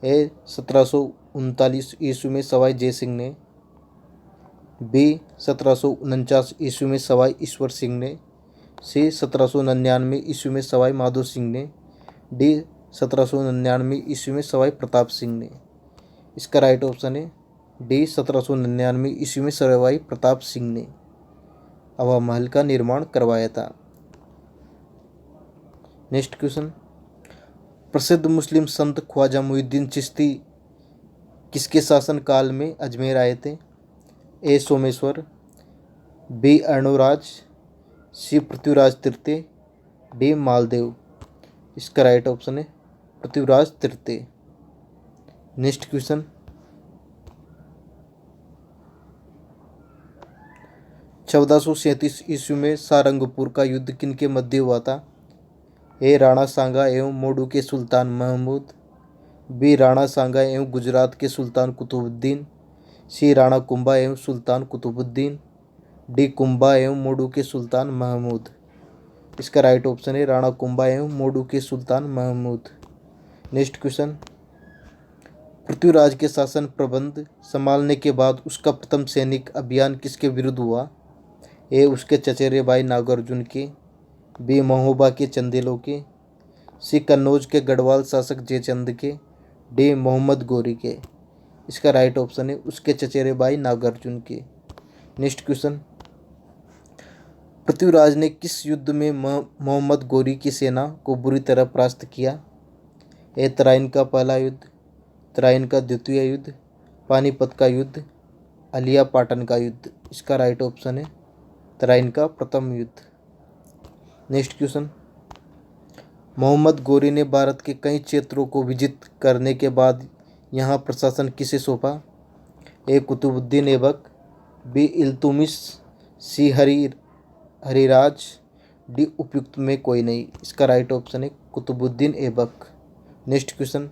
ए 1739 ईस्वी में सवाई जयसिंह ने, बी 1749 ईस्वी में सवाई ईश्वर सिंह ने, सी 1799 ईस्वी में सवाई माधो सिंह ने, डी 1799 ईस्वी में सवाई प्रताप सिंह ने। इसका राइट ऑप्शन है डी 1799 ईस्वी में सवाई प्रताप सिंह ने हवा महल का निर्माण करवाया था। नेक्स्ट क्वेश्चन, प्रसिद्ध मुस्लिम संत ख्वाजा मुइनुद्दीन चिश्ती किसके शासन काल में अजमेर आए थे? ए सोमेश्वर, बी अर्णोराज, सी पृथ्वीराज तृतीय, डी मालदेव। इसका राइट ऑप्शन है पृथ्वीराज तृतीय। नेक्स्ट क्वेश्चन, 1437 ईस्वी में सारंगपुर का युद्ध किनके मध्य हुआ था? ए राणा सांगा एवं मोडू के सुल्तान महमूद, बी राणा सांगा एवं गुजरात के सुल्तान कुतुबुद्दीन, सी राणा कुंभा एवं सुल्तान कुतुबुद्दीन, डी कुंभा एवं मोडू के सुल्तान महमूद। इसका राइट ऑप्शन है राणा कुंभा एवं मोडू के सुल्तान महमूद। नेक्स्ट क्वेश्चन, पृथ्वीराज के शासन प्रबंध संभालने के बाद उसका प्रथम सैनिक अभियान किसके विरुद्ध हुआ? ए उसके चचेरे भाई नागार्जुन के, बी महोबा के चंदेलों के, सी कन्नौज के गढ़वाल शासक जयचंद के, डी मोहम्मद गोरी के। इसका राइट ऑप्शन है उसके चचेरे भाई नागार्जुन के। नेक्स्ट क्वेश्चन, पृथ्वीराज ने किस युद्ध में मोहम्मद गोरी की सेना को बुरी तरह परास्त किया? ए तराइन का पहला युद्ध, तराइन का द्वितीय युद्ध, पानीपत का युद्ध, अलिया पाटन का युद्ध। इसका राइट ऑप्शन है तराइन का प्रथम युद्ध। नेक्स्ट क्वेश्चन, मोहम्मद गोरी ने भारत के कई क्षेत्रों को विजित करने के बाद यहाँ प्रशासन किसे सौंपा? ए कुतुबुद्दीन ऐबक, बी इल्तुमिश, सी हरिराज, डी उपयुक्त में कोई नहीं। इसका राइट ऑप्शन है कुतुबुद्दीन ऐबक। नेक्स्ट क्वेश्चन,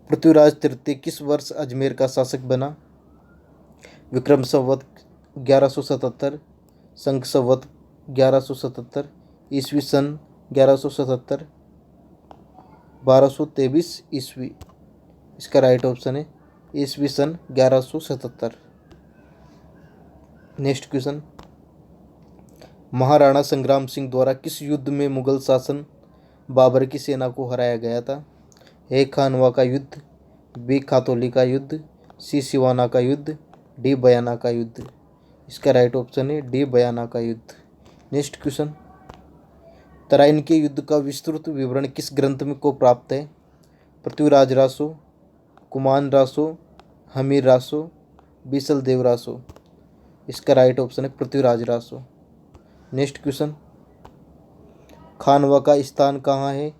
पृथ्वीराज तृतीय किस वर्ष अजमेर का शासक बना? विक्रम संवत 1177, संख संवत 1177, ईस्वी सन 1177, 1223 ईस्वी। इसका राइट ऑप्शन है ईस्वी सन 1177। नेक्स्ट क्वेश्चन, महाराणा संग्राम सिंह द्वारा किस युद्ध में मुगल शासन बाबर की सेना को हराया गया था? ए खानवा का युद्ध, बी खातौली का युद्ध, सी सिवाना का युद्ध, डी बयाना का युद्ध। इसका राइट ऑप्शन है डी बयाना का युद्ध। नेक्स्ट क्वेश्चन, तराइन के युद्ध का विस्तृत विवरण किस ग्रंथ में को प्राप्त है? पृथ्वीराज रासो, कुमान रासो, हमीर रासो, बीसल देव रासो। इसका राइट ऑप्शन है पृथ्वीराज रासो। नेक्स्ट क्वेश्चन, खानवा का स्थान कहाँ है?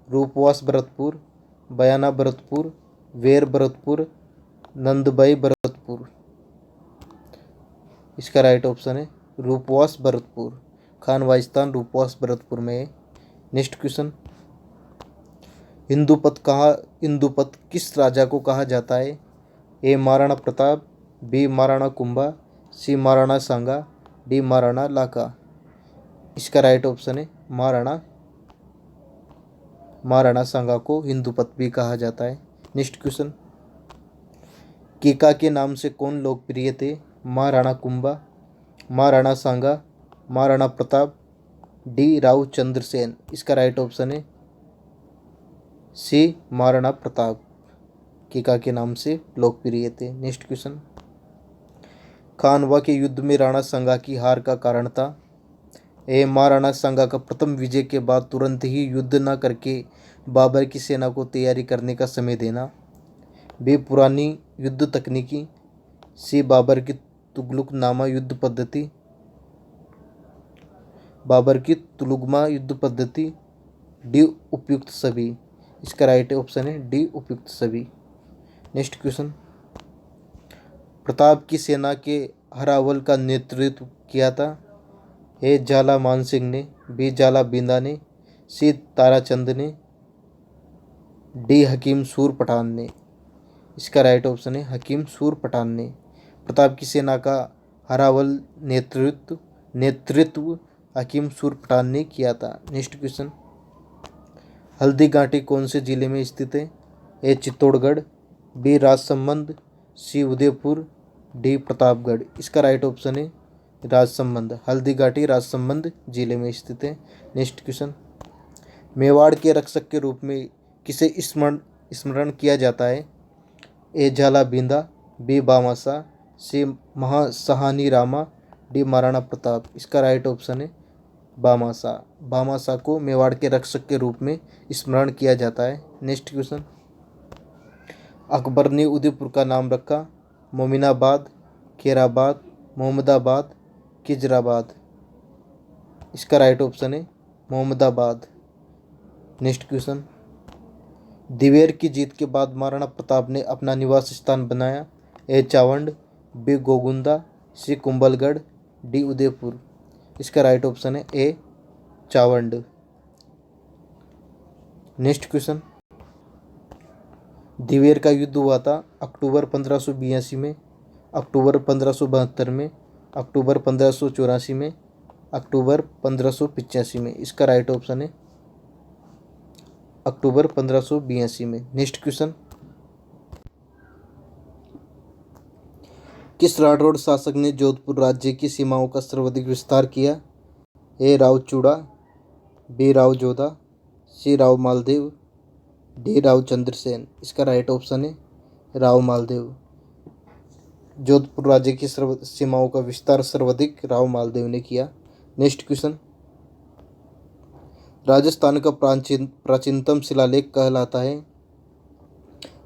रूपवास भरतपुर, बयाना भरतपुर, वेर भरतपुर, नंदबई भरतपुर। इसका राइट ऑप्शन है रूपवास भरतपुर। खानवा स्थान रूपवास भरतपुर में है। नेक्स्ट क्वेश्चन, इंदुपत किस राजा को कहा जाता है? ए महाराणा प्रताप, बी महाराणा कुंभा, सी महाराणा सांगा, डी महाराणा लाका। इसका राइट ऑप्शन है महाराणा सांगा को इंदुपत भी कहा जाता है। नेक्स्ट क्वेश्चन, कीका के नाम से कौन लोकप्रिय थे? महाराणा कुंभा, महाराणा सांगा, महाराणा प्रताप, डी राव चंद्रसेन। इसका राइट ऑप्शन है सी महाराणा प्रताप कीका के नाम से लोकप्रिय थे। नेक्स्ट क्वेश्चन, खानवा के युद्ध में राणा सांगा की हार का कारण था? ए महाराणा सांगा का प्रथम विजय के बाद तुरंत ही युद्ध न करके बाबर की सेना को तैयारी करने का समय देना, बी पुरानी युद्ध तकनीकी, सी बाबर की तुगलकनामा युद्ध पद्धति, बाबर की तुलुगमा युद्ध पद्धति, डी उपयुक्त सभी। इसका राइट ऑप्शन है डी उपयुक्त सभी। नेक्स्ट क्वेश्चन, प्रताप की सेना के हरावल का नेतृत्व किया था? ए जाला मान सिंह ने, बी जाला बिंदा ने, सी ताराचंद ने, डी हकीम सूर पठान ने। इसका राइट ऑप्शन है हकीम सूर पठान ने। प्रताप की सेना का हरावल नेतृत्व हकीम सूर पठान ने किया था। नेक्स्ट क्वेश्चन, हल्दी घाटी कौन से जिले में स्थित है? ए चित्तौड़गढ़, बी राजसमंद, सी उदयपुर, डी प्रतापगढ़। इसका राइट ऑप्शन है राजसमंद। हल्दी घाटी राजसमंद जिले में स्थित है। नेक्स्ट क्वेश्चन, मेवाड़ के रक्षक के रूप में किसे स्मरण किया जाता है? ए झाला बिंदा, बी बामासा, सी महासहानी रामा, डी महाराणा प्रताप। इसका राइट ऑप्शन है बामासा। बामासा को मेवाड़ के रक्षक के रूप में स्मरण किया जाता है। नेक्स्ट क्वेश्चन, अकबर ने उदयपुर का नाम रखा? मोमिनाबाद, खेराबाद, मोहम्मदाबाद, खिजराबाद। इसका राइट ऑप्शन है मोहम्मदाबाद। नेक्स्ट क्वेश्चन, दिवेर की जीत के बाद महाराणा प्रताप ने अपना निवास स्थान बनाया? ए चावंड, बी गोगुंदा, सी कुंभलगढ़, डी उदयपुर। इसका राइट ऑप्शन है ए चावंड। नेक्स्ट क्वेश्चन, दिवेर का युद्ध हुआ था अक्टूबर 1582 में, अक्टूबर 1572 में, अक्टूबर 1584 में, अक्टूबर 1585 में। इसका राइट ऑप्शन है अक्टूबर 1582 में। नेक्स्ट क्वेश्चन, किस राठौड़ शासक ने जोधपुर राज्य की सीमाओं का सर्वाधिक विस्तार किया? ए राव चूड़ा, बी राव जोधा, सी राव मालदेव, डी राव चंद्रसेन। इसका राइट ऑप्शन है राव मालदेव। जोधपुर राज्य की सीमाओं का विस्तार सर्वाधिक राव मालदेव ने किया। नेक्स्ट क्वेश्चन, राजस्थान का प्राचीनतम शिलालेख कहलाता है?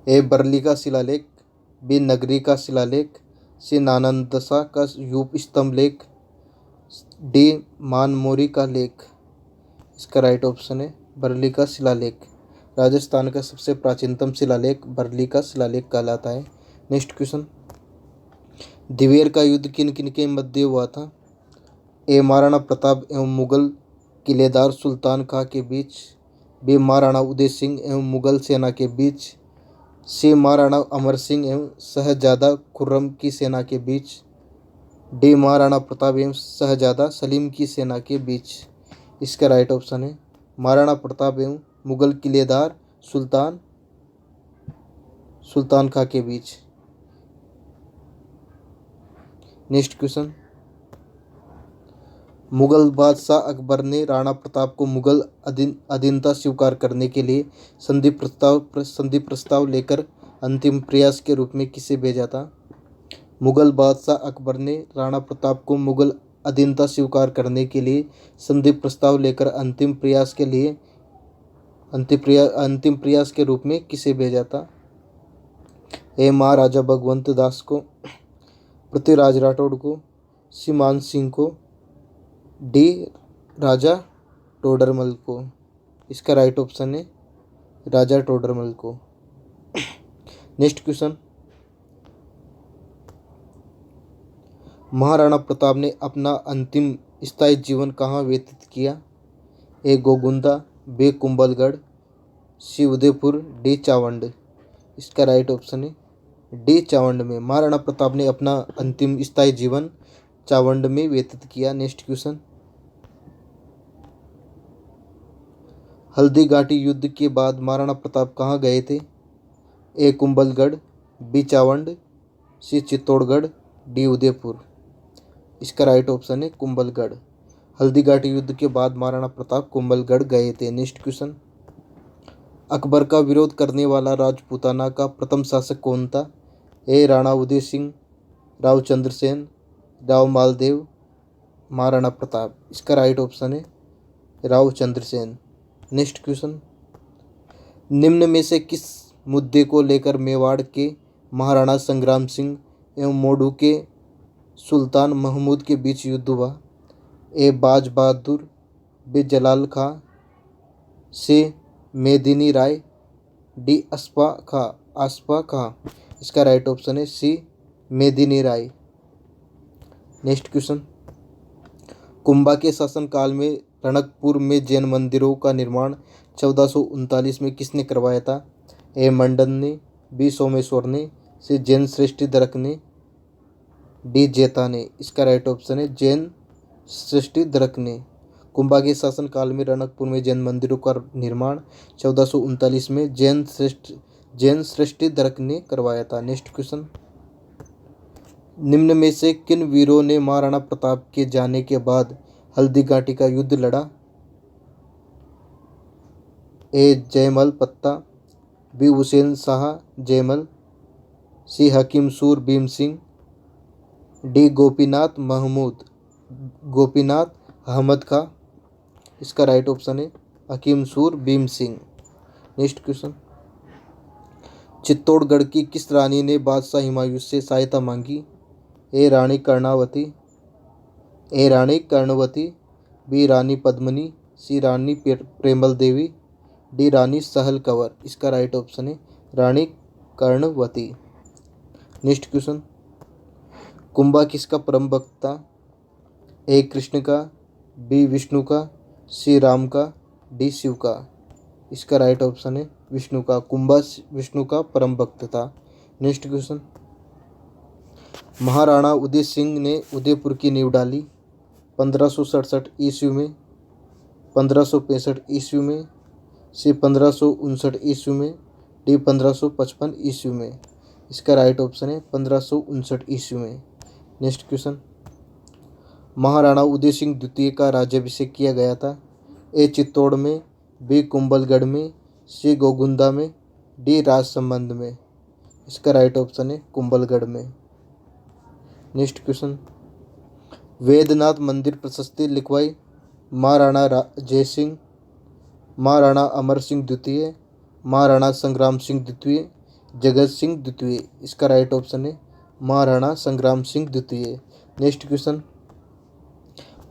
ए बरली का शिलालेख, बी नगरी का शिलालेख, सी नालंदा का यूप स्तंभ लेख, डी मानमोरी का लेख। इसका राइट ऑप्शन है बरली का शिलालेख। राजस्थान का सबसे प्राचीनतम शिलालेख बरली का शिलालेख कहलाता है। नेक्स्ट क्वेश्चन, दिवेर का युद्ध किन किन के मध्य हुआ था? ए महाराणा प्रताप एवं मुगल किलेदार सुल्तान खां के बीच, बी महाराणा उदय सिंह एवं मुगल सेना के बीच, सी महाराणा अमर सिंह एवं शहजादा खुर्रम की सेना के बीच, डी महाराणा प्रताप एवं शहजादा सलीम की सेना के बीच। इसका राइट ऑप्शन है महाराणा प्रताप एवं मुगल किलेदार सुल्तान खां के बीच। नेक्स्ट क्वेश्चन, मुगल बादशाह अकबर ने राणा प्रताप को मुगल अधीनता स्वीकार करने के लिए संधि प्रस्ताव लेकर अंतिम प्रयास के रूप में किसे भेजा था? मुगल बादशाह अकबर ने राणा प्रताप को मुगल अधीनता स्वीकार करने के लिए संधि प्रस्ताव लेकर अंतिम प्रयास के रूप में किसे भेजा था? ए महाराजा भगवंत दास को, पृथ्वीराज राठौड़ को, सी मान सिंह को, डी राजा टोडरमल को। इसका राइट ऑप्शन है राजा टोडरमल को। नेक्स्ट क्वेश्चन, महाराणा प्रताप ने अपना अंतिम स्थायी जीवन कहाँ व्यतीत किया? ए गोगुंदा, बी कुंभलगढ़, सी उदयपुर, डी चावंड। इसका राइट ऑप्शन है डी चावंड में। महाराणा प्रताप ने अपना अंतिम स्थायी जीवन चावंड में व्यतीत किया। नेक्स्ट क्वेश्चन, हल्दी घाटी युद्ध के बाद महाराणा प्रताप कहाँ गए थे? ए कुंभलगढ़, बी चावंड, सी चित्तौड़गढ़, डी उदयपुर। इसका राइट ऑप्शन है कुंभलगढ़। हल्दी घाटी युद्ध के बाद महाराणा प्रताप कुंभलगढ़ गए थे। नेक्स्ट क्वेश्चन, अकबर का विरोध करने वाला राजपूताना का प्रथम शासक कौन था? ए राणा उदय सिंह, राव चंद्रसेन, राव मालदेव, महाराणा प्रताप। इसका राइट ऑप्शन है राव चंद्रसेन। नेक्स्ट क्वेश्चन, निम्न में से किस मुद्दे को लेकर मेवाड़ के महाराणा संग्राम सिंह एवं मोडू के सुल्तान महमूद के बीच युद्ध हुआ? ए बाज बहादुर, बी जलाल खां, सी मेदिनी राय, डी आसफा खां। इसका राइट ऑप्शन है सी मेदिनी राय। नेक्स्ट क्वेश्चन, कुंभा के शासनकाल में रणकपुर में जैन मंदिरों का निर्माण 1439 में किसने करवाया था? ए मंडन ने, बी सोमेश्वर ने, सी जैन श्रेष्ठी दरक ने, डी जेता ने। इसका राइट ऑप्शन है जैन श्रेष्ठी दरक ने। कुंभा के शासनकाल में रणकपुर में जैन मंदिरों का निर्माण 1439 में जैन श्रेष्ठी दरक ने करवाया था। नेक्स्ट क्वेश्चन, निम्न में से किन वीरों ने महाराणा प्रताप के जाने के बाद हल्दी घाटी का युद्ध लड़ा? ए जयमल पत्ता, बी हुसैन शाह जयमल, सी हकीम सूर भीम सिंह, डी गोपीनाथ अहमद खां। इसका राइट ऑप्शन है हकीम सूर भीम सिंह। नेक्स्ट क्वेश्चन, चित्तौड़गढ़ की किस रानी ने बादशाह हुमायूं से सहायता मांगी? ए रानी कर्णवती, बी रानी पद्मिनी, सी रानी प्रेमल देवी, डी रानी सहल कंवर। इसका राइट ऑप्शन है रानी कर्णवती। नेक्स्ट क्वेश्चन, कुंभा किसका परम भक्त था? ए कृष्ण का, बी विष्णु का, सी राम का, डी शिव का। इसका राइट ऑप्शन है विष्णु का। कुंभा विष्णु का परम भक्त था। नेक्स्ट क्वेश्चन, महाराणा उदय सिंह ने उदयपुर की नींव डाली 1567 ईस्वी में, 1565 ईस्वी में, सी 1559 ईस्वी में, डी 1555 ईस्वी में। इसका राइट ऑप्शन है 1559 ईस्वी में। नेक्स्ट क्वेश्चन, महाराणा उदय सिंह द्वितीय का राज्याभिषेक किया गया था? ए चित्तौड़ में, बी कुंभलगढ़ में, सी गोगुंदा में, डी राजसमंद में। इसका राइट ऑप्शन है कुंभलगढ़ में। नेक्स्ट क्वेश्चन, वेदनाथ मंदिर प्रशस्ति लिखवाई महाराणा जयसिंह, महाराणा अमर सिंह द्वितीय, महाराणा संग्राम सिंह द्वितीय, जगत सिंह द्वितीय। इसका राइट ऑप्शन है महाराणा संग्राम सिंह द्वितीय। नेक्स्ट क्वेश्चन,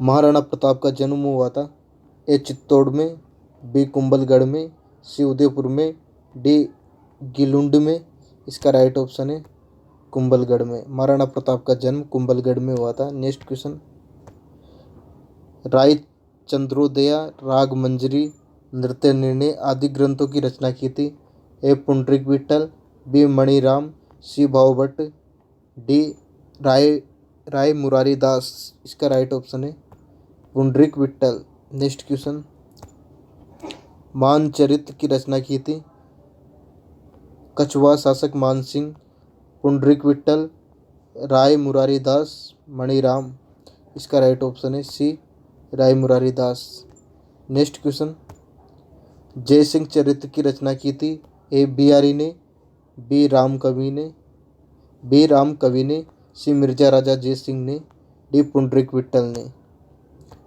महाराणा प्रताप का जन्म हुआ था? ए चित्तौड़ में, बी कुंभलगढ़ में, सी उदयपुर में, डी गिलुंड में। इसका राइट ऑप्शन है कुंभलगढ़ में। महाराणा प्रताप का जन्म कुंभलगढ़ में हुआ था। नेक्स्ट क्वेश्चन, राय चंद्रोदया, राग मंजरी, नृत्य निर्णय आदि ग्रंथों की रचना की थी? ए पुंडरीक विठल, बी मणिराम, सी भावभट्ट, डी राय मुरारी दास। इसका राइट ऑप्शन है पुंडरीक विठल। नेक्स्ट क्वेश्चन, मानचरित की रचना की थी? कछवा शासक मानसिंह, पुंडरीक विट्ठल, राय मुरारी दास, मणिराम। इसका राइट ऑप्शन है सी, राय मुरारी दास। नेक्स्ट क्वेश्चन, जयसिंह चरित्र की रचना की थी? ए बिहारी ने, बी राम कवि ने, बी राम कवि ने, सी मिर्जा राजा जयसिंह ने, डी पुंडरीक विट्ठल ने।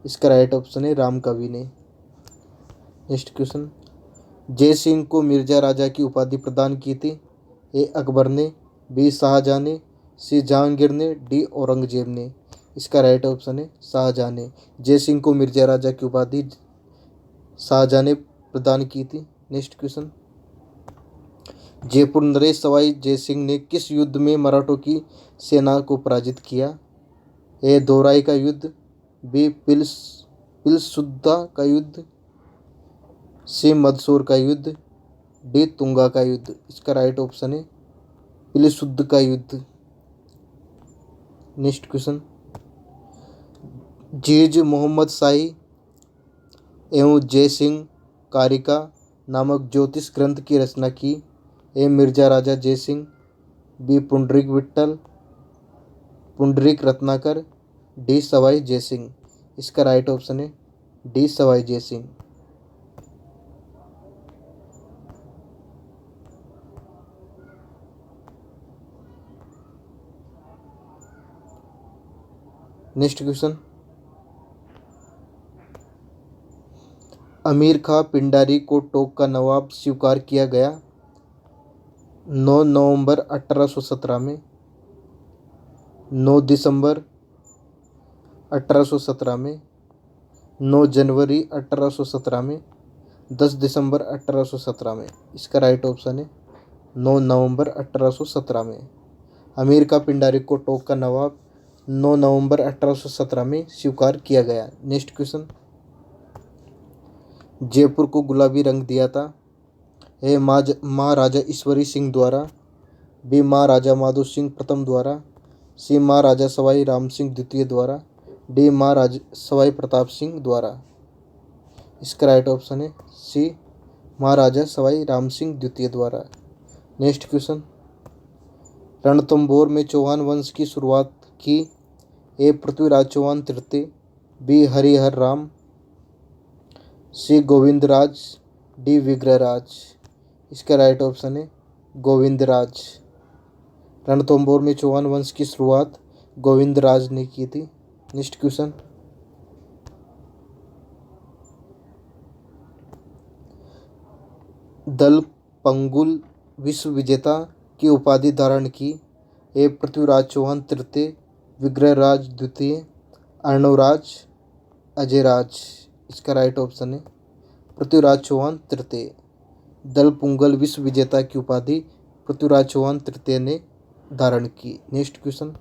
इसका राइट ऑप्शन है राम कवि ने। नेक्स्ट क्वेश्चन, जयसिंह को मिर्जा राजा की उपाधि प्रदान की थी? ए अकबर ने, बी शाहजहां ने, सी जहांगीर ने, डी औरंगजेब ने। इसका राइट ऑप्शन है शाहजहां ने। जयसिंह को मिर्जा राजा की उपाधि शाहजहां ने प्रदान की थी। नेक्स्ट क्वेश्चन, जयपुर नरेश सवाई जयसिंह ने किस युद्ध में मराठों की सेना को पराजित किया? ए दोराई का युद्ध, बी पिलसुद्दा का युद्ध, सी मंदसौर का युद्ध, डी तुंगा का युद्ध। इसका राइट ऑप्शन है पिलसुद्द का युद्ध। नेक्स्ट क्वेश्चन, जीज मोहम्मद शाही एवं जयसिंह कारिका नामक ज्योतिष ग्रंथ की रचना की? A Mirza Raja Jaisingh, B Pundarik Vitthal, Pundarik Ratnakar, D Sawai Jaisingh. इसका राइट ऑप्शन है D Sawai Jaisingh. Next question, Amir Khan Pindari को टोंक का नवाब स्वीकार किया गया? 9 नवंबर 1817 में, 9 दिसंबर 1817 में, 9 जनवरी 1817 में, 10 दिसंबर 1817 में। इसका राइट ऑप्शन है 9 नवंबर 1817 में। अमीर खां पिंडारी को टोंक का नवाब 9 नवंबर 1817 में स्वीकार किया गया। नेक्स्ट क्वेश्चन, जयपुर को गुलाबी रंग दिया था? ए महाराजा ईश्वरी सिंह द्वारा, बी महाराजा माधो सिंह प्रथम द्वारा, सी महाराजा सवाई राम सिंह द्वितीय द्वारा, डी महाराजा सवाई प्रताप सिंह द्वारा। इसका राइट ऑप्शन है सी, महाराजा सवाई राम सिंह द्वितीय द्वारा। नेक्स्ट क्वेश्चन, रणथंभौर में चौहान वंश की शुरुआत की? ए पृथ्वीराज चौहान तृतीय, बी हरिहर राम, सी गोविंदराज, डी विग्रहराज। इसका राइट ऑप्शन है गोविंदराज। रणथंभौर में चौहान वंश की शुरुआत गोविंदराज ने की थी। नेक्स्ट क्वेश्चन, दल पंगुल विश्व विजेता की उपाधि धारण की? ए पृथ्वीराज चौहान तृतीय, विग्रहराज द्वितीय, अर्णवराज, अजयराज। इसका राइट ऑप्शन है पृथ्वीराज चौहान तृतीय। दल पुंगल विश्व विजेता की उपाधि पृथ्वीराज चौहान तृतीय ने धारण की। नेक्स्ट क्वेश्चन,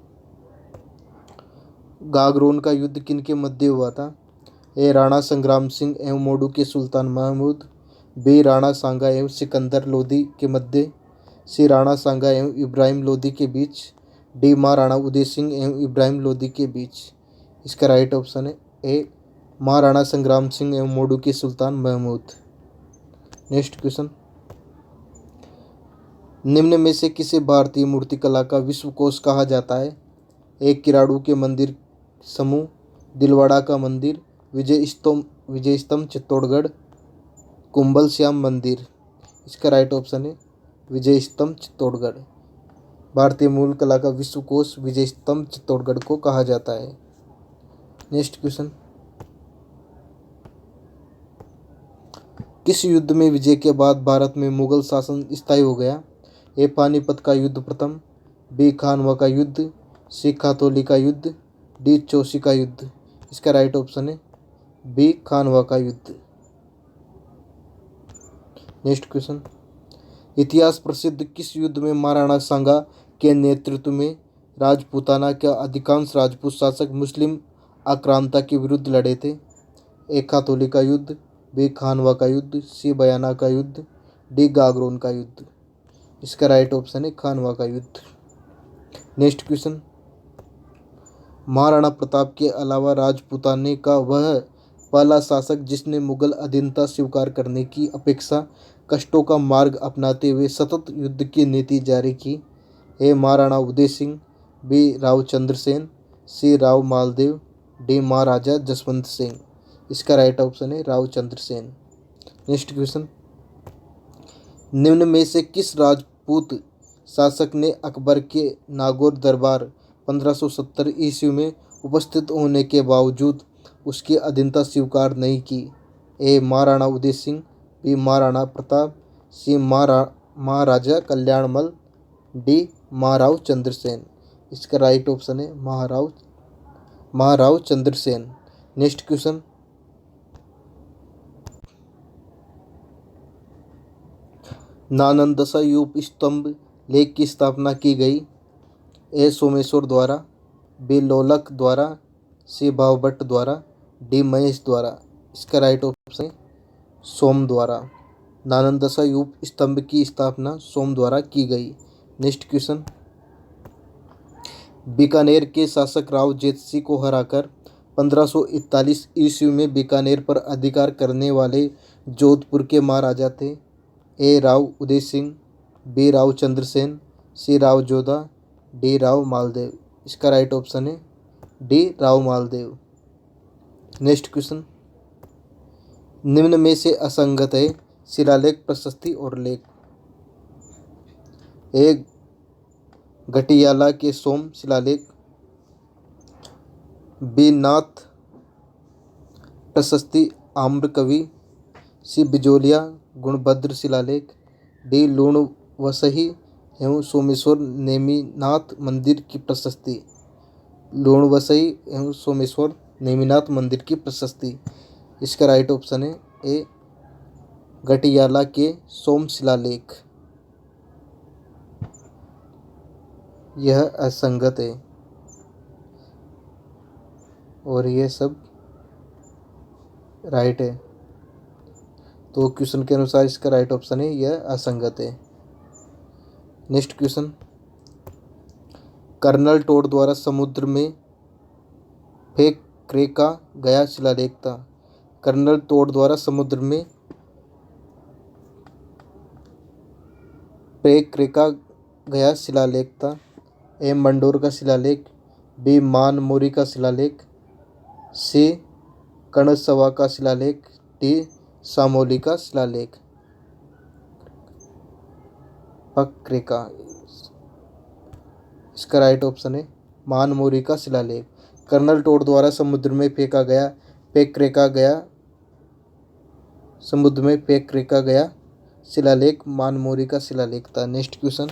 गागरोन का युद्ध किन के मध्य हुआ था? ए राणा संग्राम सिंह एवं मोडू के सुल्तान महमूद, बी राणा सांगा एवं सिकंदर लोदी के मध्य, सी राणा सांगा एवं इब्राहिम लोदी के बीच, डी महाराणा उदय सिंह एवं इब्राहिम लोदी के बीच। इसका राइट ऑप्शन है ए महाराणा संग्राम सिंह एवं मोडू के सुल्तान महमूद। नेक्स्ट क्वेश्चन, निम्न में से किसे भारतीय मूर्तिकला का विश्वकोश कहा जाता है? ए किराड़ू के मंदिर समूह, दिलवाड़ा का मंदिर, विजय स्तंभ चित्तौड़गढ़, कुंभल श्याम मंदिर। इसका राइट ऑप्शन है विजय स्तंभ चित्तौड़गढ़। भारतीय मूल कला का विश्वकोश विजय स्तंभ चित्तौड़गढ़ को कहा जाता है। नेक्स्ट क्वेश्चन, किस युद्ध में विजय के बाद भारत में मुगल शासन स्थायी हो गया? ए पानीपत का युद्ध प्रथम, बी खानवा का युद्ध, सी खातौली का युद्ध, डी चौसी का युद्ध। इसका राइट ऑप्शन है बी खानवा का युद्ध। नेक्स्ट क्वेश्चन, इतिहास प्रसिद्ध किस युद्ध में महाराणा सांगा के नेतृत्व में राजपूताना के अधिकांश राजपूत शासक मुस्लिम आक्रांता के विरुद्ध लड़े थे? ए खातौली का युद्ध, बी खानवा का युद्ध, सी बयाना का युद्ध, डी गागरोन का युद्ध। इसका राइट ऑप्शन है खानवा का युद्ध। नेक्स्ट क्वेश्चन, महाराणा प्रताप के अलावा राजपूताने का वह पहला शासक जिसने मुगल अधीनता स्वीकार करने की अपेक्षा कष्टों का मार्ग अपनाते हुए सतत युद्ध की नीति जारी की। ए महाराणा उदय सिंह, बी रावचंद्र सेन, सी राव मालदेव, डी महाराजा जसवंत सिंह। इसका राइट ऑप्शन है रावचंद्र सेन। नेक्स्ट क्वेश्चन, निम्न में से किस राजपूत शासक ने अकबर के नागौर दरबार 1570 ईस्वी में उपस्थित होने के बावजूद उसकी अधीनता स्वीकार नहीं की? ए महाराणा उदय सिंह, बी महाराणा प्रताप, सी महाराजा कल्याणमल, डी महाराव चंद्रसेन। इसका राइट ऑप्शन है महाराव चंद्रसेन। नेक्स्ट क्वेश्चन, नालंदा यूप स्तंभ लेख की स्थापना की गई? ए सोमेश्वर द्वारा, बी लोलक द्वारा, सी भावभट्ट द्वारा, डी महेश द्वारा। इसका राइट ऑप्शन है सोम द्वारा। नालंदा यूप स्तंभ की स्थापना सोम द्वारा की गई। नेक्स्ट क्वेश्चन, बीकानेर के शासक राव जेतसिंह को हराकर 1541 ईस्वी में बीकानेर पर अधिकार करने वाले जोधपुर के महाराजा थे? ए राव उदय सिंह, बी राव चंद्रसेन, सी राव जोधा, डी राव मालदेव। इसका राइट ऑप्शन है D Rao Maldev. Next question, निम्न में से असंगत है शिलालेख, प्रशस्ति और लेख? ए घटियाला के सोम शिलालेख, बी नाथ प्रशस्ति आम्रकवि, सी बिजोलिया गुणभद्र शिलालेख, डी लूण वसही एवं सोमेश्वर नेमिनाथ मंदिर की प्रशस्ति। लूण वसही एवं सोमेश्वर नेमिनाथ मंदिर की प्रशस्ति। इसका राइट ऑप्शन है ए घटियाला के सोम शिलालेख। यह असंगत है और यह सब राइट है। तो क्वेश्चन के अनुसार इसका राइट ऑप्शन है यह असंगत है। नेक्स्ट क्वेश्चन, कर्नल टोड द्वारा समुद्र में फेंका गया शिलालेख था? कर्नल टोड द्वारा समुद्र में फेंका गया शिलालेख था? ए मंडोर का शिलालेख, बी मानमोरी का शिलालेख, सी कणसवा का शिलालेख, डी सामोली का शिलालेख। पक्रेका। इसका राइट ऑप्शन है मानमोरी का शिलालेख। कर्नल टोड द्वारा समुद्र में फेंका गया शिलालेख मानमोरी का शिलालेख था। नेक्स्ट क्वेश्चन,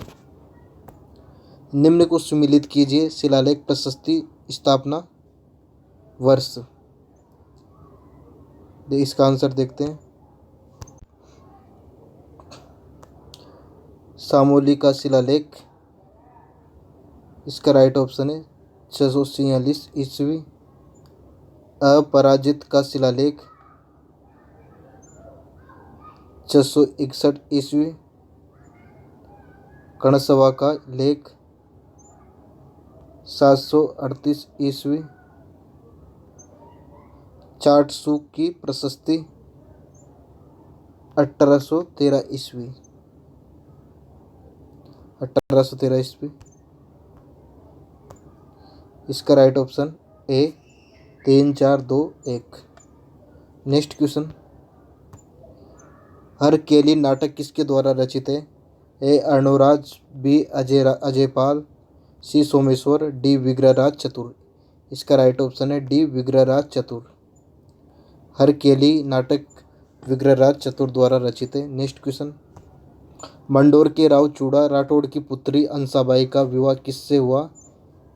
निम्न को सुमिलित कीजिए। शिलालेख प्रशस्ति स्थापना वर्ष। इसका आंसर देखते हैं। सामोली का शिलालेख, इसका राइट ऑप्शन है 646 ईस्वी। अपराजित का शिलालेख 661 ईस्वी। कणसवा का लेख 738 ईस्वी। चाटसू की प्रशस्ति 1813 ईस्वी। 1813 ईस्वी। इसका right option A 3 4 2 1। Next question, Harkeli नाटक किसके द्वारा रचित है? A Arnoraj, B Ajaypal, C Someshwar, D Vigraharaj Chatur. इसका राइट ऑप्शन है डी विग्रहराज चतुर। हरकेली नाटक विग्रहराज चतुर द्वारा रचित है। नेक्स्ट क्वेश्चन, मंडोर के राव चूड़ा राठौड़ की पुत्री अंसाबाई का विवाह किससे हुआ?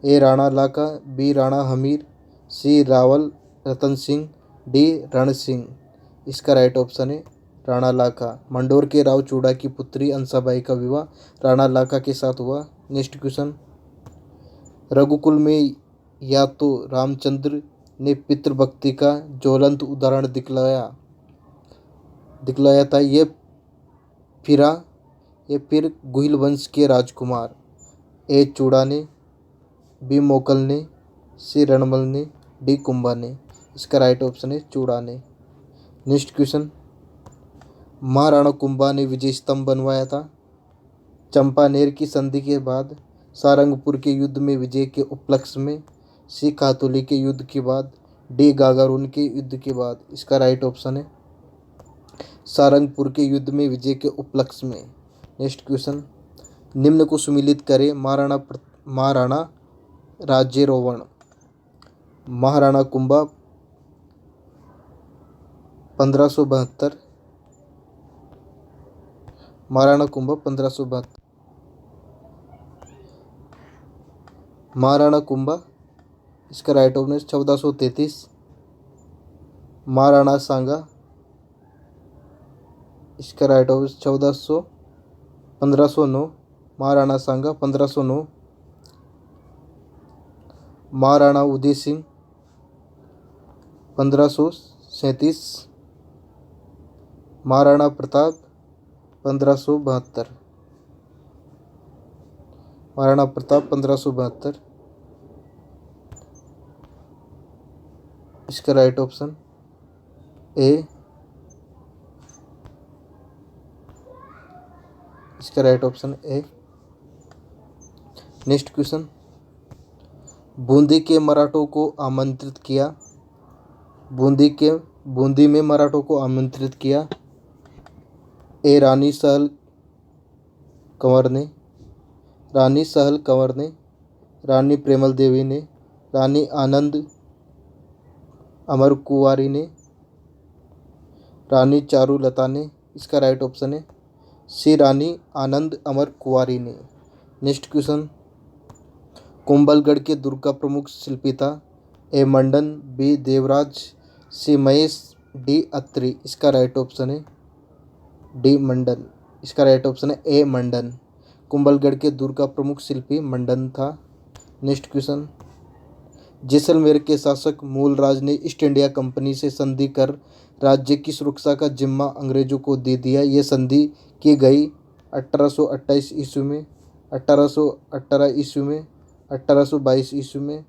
ए राणा लाका, बी राणा हमीर, सी रावल रतन सिंह, डी रण सिंह। इसका राइट ऑप्शन है राणा लाका। मंडोर के राव चूड़ा की पुत्री अंसाबाई का विवाह राणा लाका के साथ हुआ। नेक्स्ट क्वेश्चन, रघुकुल में या तो रामचंद्र ने पितृभक्ति का ज्वलंत उदाहरण दिखलाया था, ये फिर गुहिल वंश के राजकुमार? ए चूड़ा ने, बी मोकल ने, सी रणमल ने, डी कुंभा ने। इसका राइट ऑप्शन है चूड़ाने। नेक्स्ट क्वेश्चन, महाराणा कुंभा ने विजय स्तंभ बनवाया था। चंपानेर की संधि के बाद, सारंगपुर के युद्ध में विजय के उपलक्ष्य में, सी कातोली के युद्ध के बाद, डी गागारून के युद्ध के बाद। इसका राइट ऑप्शन है सारंगपुर के युद्ध में विजय के उपलक्ष्य में। नेक्स्ट क्वेश्चन, निम्न को सुमिलित करें। महाराणा राज्यरोहण। महाराणा कुंभा 1572, महाराणा कुंभा 1572, महाराणा कुंभा इसका राइट ऑप्शन 1433, महाराणा सांगा इसका राइट ऑप्शन 1509, महाराणा सांगा 1509, महाराणा उदय सिंह 1537, महाराणा प्रताप 1572, महाराणा प्रताप 1572। इसका राइट ऑप्शन ए, इसका राइट ऑप्शन ए। नेक्स्ट क्वेश्चन, बूंदी के मराठों को आमंत्रित किया। बूंदी में मराठों को आमंत्रित किया। ए रानी सहल कंवर ने, रानी सहल कंवर ने, रानी प्रेमल देवी ने, रानी आनंद अमर कुंवारी ने, रानी चारुलता ने। इसका राइट ऑप्शन है सी, रानी आनंद अमर कुंवारी ने। नेक्स्ट क्वेश्चन, कुंभलगढ़ के दुर्ग का प्रमुख शिल्पी था। ए मंडन, बी देवराज, सी महेश, डी अत्रि। इसका राइट ऑप्शन है डी मंडन। इसका राइट ऑप्शन है ए मंडन। कुंभलगढ़ के दुर्ग का प्रमुख शिल्पी मंडन था। नेक्स्ट क्वेश्चन, जैसलमेर के शासक मूलराज ने ईस्ट इंडिया कंपनी से संधि कर राज्य की सुरक्षा का जिम्मा अंग्रेजों को दे दिया। ये संधि की गई 1828 ईस्वी में, 1818 ईस्वी में, 1822 ईस्वी में,